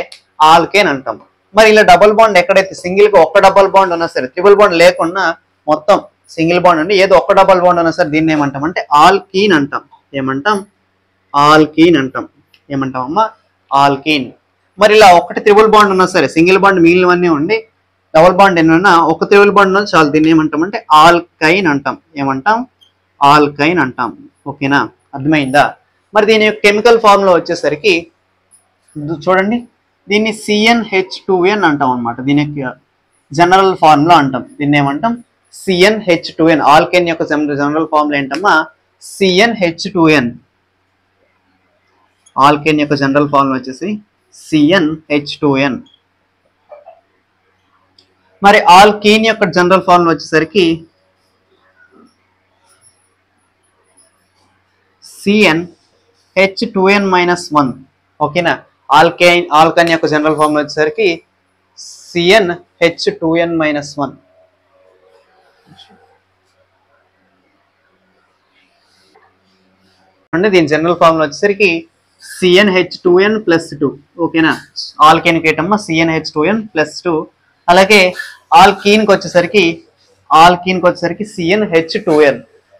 ఆల్కేన్ అంటాం. మరి ఇలా డబుల్ బాండ్ ఎక్కడైతే సింగిల్ గా ఒక్క డబుల్ బాండ్ ఉన్నా సరే, ట్రిపుల్ బాండ్ లేకుండా మొత్తం సింగిల్ బాండ్ అండి, ఏదో ఒక్క డబుల్ బాండ్ ఉన్నా సరే దీన్ని ఏమంటాం అంటే ఆల్కీన్ అంటాం. ఏమంటాం? ఆల్కీన్ అంటాం. ఏమంటాం అమ్మా? ఆల్కీన్. మరి ఇలా ఒకటి ట్రిపుల్ బాండ్ ఉన్నా సరే, సింగిల్ బాండ్ మిగిలినవన్నీ ఉండి డబుల్ బాండ్ ఏమన్నా ఒక ట్రిపుల్ బాండ్ ఉన్నా చాలు, దీన్ని ఏమంటాం అంటే ఆల్కైన్ అంటాం. ఏమంటాం? ఆల్కైన్ అంటాం. ఓకేనా, అర్థమైందా? మరి దీని యొక్క కెమికల్ ఫార్మ్ లో వచ్చేసరికి చూడండి, దీన్ని CnH2n అంటాం అనమాట. దీని యొక్క జనరల్ ఫార్మ్ లో అంటాం, దీన్ని ఏమంటాం? CnH2n. ఆల్కైన్ యొక్క జనరల్ ఫార్మ్ లో ఏంటమ్మా? CnH2n. ఆల్కైన్ యొక్క జనరల్ ఫార్మ్ వచ్చేసి CnH2n. మరి ఆల్కీన్ యొక్క జనరల్ ఫార్మ్ వచ్చేసరికి CnH2n-1. ఓకేనా, ఆల్కైన్ యొక్క జనరల్ ఫార్మ్ వచ్చేసరికి CnH2n-1. అంటే దీని జనరల్ ఫార్మ్ వచ్చేసరికి CnH2n+2. ఓకేనా, ఆల్కైన్ కేటమ్మా CnH2n+2. అలాగే ఆల్కీన్కి వచ్చేసరికి CnH2n.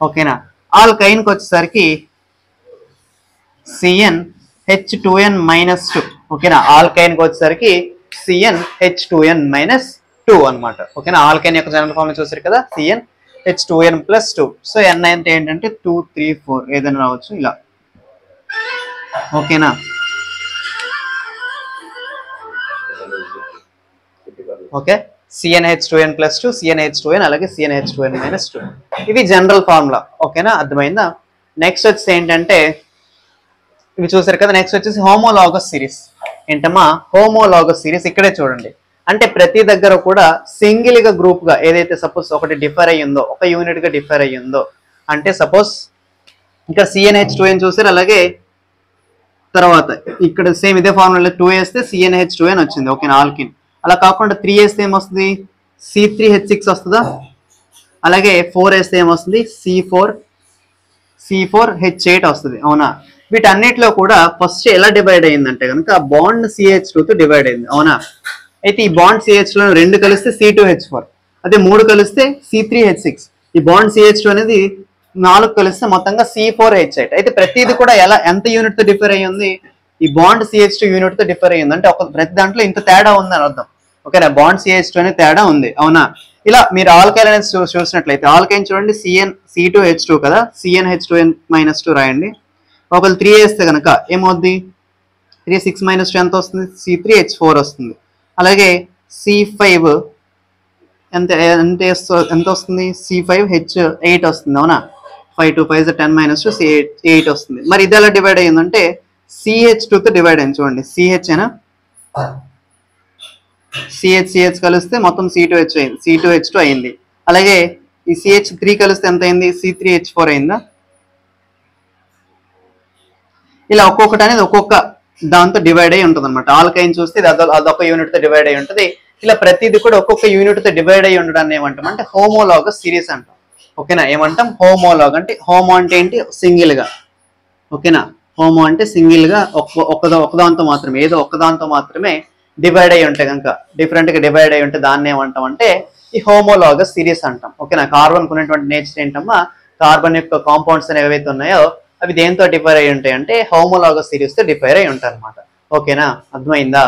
ఓకేనా, ఆల్కైన్కి వచ్చేసరికి CnH2n-2. ఓకేనా, ఆల్కైన్కి వచ్చేసరికి CnH2n-2 అనమాట. ఓకేనా, ఆల్కైన్ యొక్క జనరల్ ఫార్మ్ చూసారు కదా, CnH2n+2. సో n అంటే ఏంటంటే 2, 3, 4 ఏదైనా రావచ్చు ఇలా. ఓకేనా, ఓకే. CnH2n + 2 CnH2n అలాగే CnH2n - 2. ఇవి జనరల్ ఫార్ములా. ఓకేనా, అర్థమైందా? నెక్స్ట్ వచ్చి ఏంటంటే ఇవి చూసారు కదా. నెక్స్ట్ వచ్చేసి హోమోలాగస్ సిరీస్. ఏంటమ్మా హోమోలాగస్ సిరీస్? ఇక్కడే చూడండి. అంటే ప్రతి దగ్గర కూడా సింగిల్ గా గ్రూప్ గా ఏదైతే సపోజ్ ఒకటి డిఫర్ అయ్యిందో, ఒక యూనిట్ గా డిఫర్ అయ్యిందో, అంటే సపోజ్ ఇక్కడ CnH2n చూసారు, అలాగే తర్వాత ఇక్కడ సేమ్ ఇదే ఫార్ములా 2 వేస్తే CnH2n వచ్చింది. ఓకేనా, ఆల్కిన్. అలా కాకుండా 3 వేస్తే ఏమొస్తుంది? C3H6 వస్తుందా? అలాగే 4 వేస్తే ఏమొస్తుంది? C4H8 వస్తుంది. అవునా? వీటన్నిటిలో కూడా ఫస్ట్ ఎలా డివైడ్ అయ్యిందంటే కనుక బాండ్ CH2 తో డివైడ్ అయింది. అవునా? అయితే ఈ బాండ్ CH2 2 కలిస్తే C2H4, అదే 3 కలిస్తే C3H6, ఈ బాండ్ CH2 అనేది 4 కలిస్తే మొత్తంగా C4H8. అయితే ప్రతిది కూడా ఎంత యూనిట్ తో డిఫర్ అయ్యింది? ఈ బాండ్ CH2 యూనిట్ తో డిఫర్ అయ్యింది. అంటే ప్రతి దాంట్లో ఇంత తేడా ఉంది అని అర్థం. ఓకేనా, బాండ్ CH2 అనే తేడా ఉంది. అవునా? ఇలా మీరు ఆల్కైల్ అనేది చూసినట్లయితే ఆల్కైన్ చూడండి, C2H2 కదా, CnH2n - 2 రాయండి. ఒకళ్ళు 3 వేస్తే కనుక ఏమవుద్ది? 3 6 - 2 ఎంత వస్తుంది? C3H4 వస్తుంది. అలాగే C5 ఎంత ఎంత వస్తుంది? C5H8 వస్తుంది. అవునా? 5 2 5 10 - 2 C8 వస్తుంది. మరి ఇది ఎలా డివైడ్ అయ్యిందంటే CH2 తో డివైడ్ అయింది. చూడండి, CH అయినా CH కలిస్తే మొత్తం C2H2 అయింది. అలాగే ఈ CH3 కలిస్తే ఎంత అయింది? C3H4 అయిందా? ఇలా ఒక్కొక్కటి అనేది ఒక్కొక్క దాంతో డివైడ్ అయ్యి ఉంటుంది అనమాట. ఆల్కైన్ చూస్తే అదొక యూనిట్ తో డివైడ్ అయ్యి ఉంటుంది. ఇలా ప్రతిదీ కూడా ఒక్కొక్క యూనిట్ తో డివైడ్ అయ్యి ఉండడాన్ని ఏమంటాం అంటే హోమోలాగస్ సిరీస్ అంటాం. ఓకేనా, ఏమంటాం? హోమోలాగ్. అంటే హోమో అంటే ఏంటి? సింగిల్ గా. ఓకేనా, హోమో అంటే సింగిల్ గా ఒకదాంతో మాత్రమే, ఏదో ఒక్కదాంతో మాత్రమే డివైడ్ అయ్యి ఉంటాయి కనుక, డిఫరెంట్ గా డివైడ్ అయ్యి ఉంటే దాన్ని ఏమంటాం అంటే ఈ హోమోలాగస్ సిరీస్ అంటాం. ఓకేనా, కార్బన్ ఉన్నటువంటి నేచర్ ఏంటమ్మా? కార్బన్ యొక్క కాంపౌండ్స్ అనేవి ఏవైతే ఉన్నాయో అవి దేంతో డిఫైర్ అయ్యి ఉంటాయి అంటే హోమోలాగస్ సిరీస్ తో డిఫైర్ అయ్యి ఉంటాయి అనమాట. ఓకేనా, అర్థమైందా?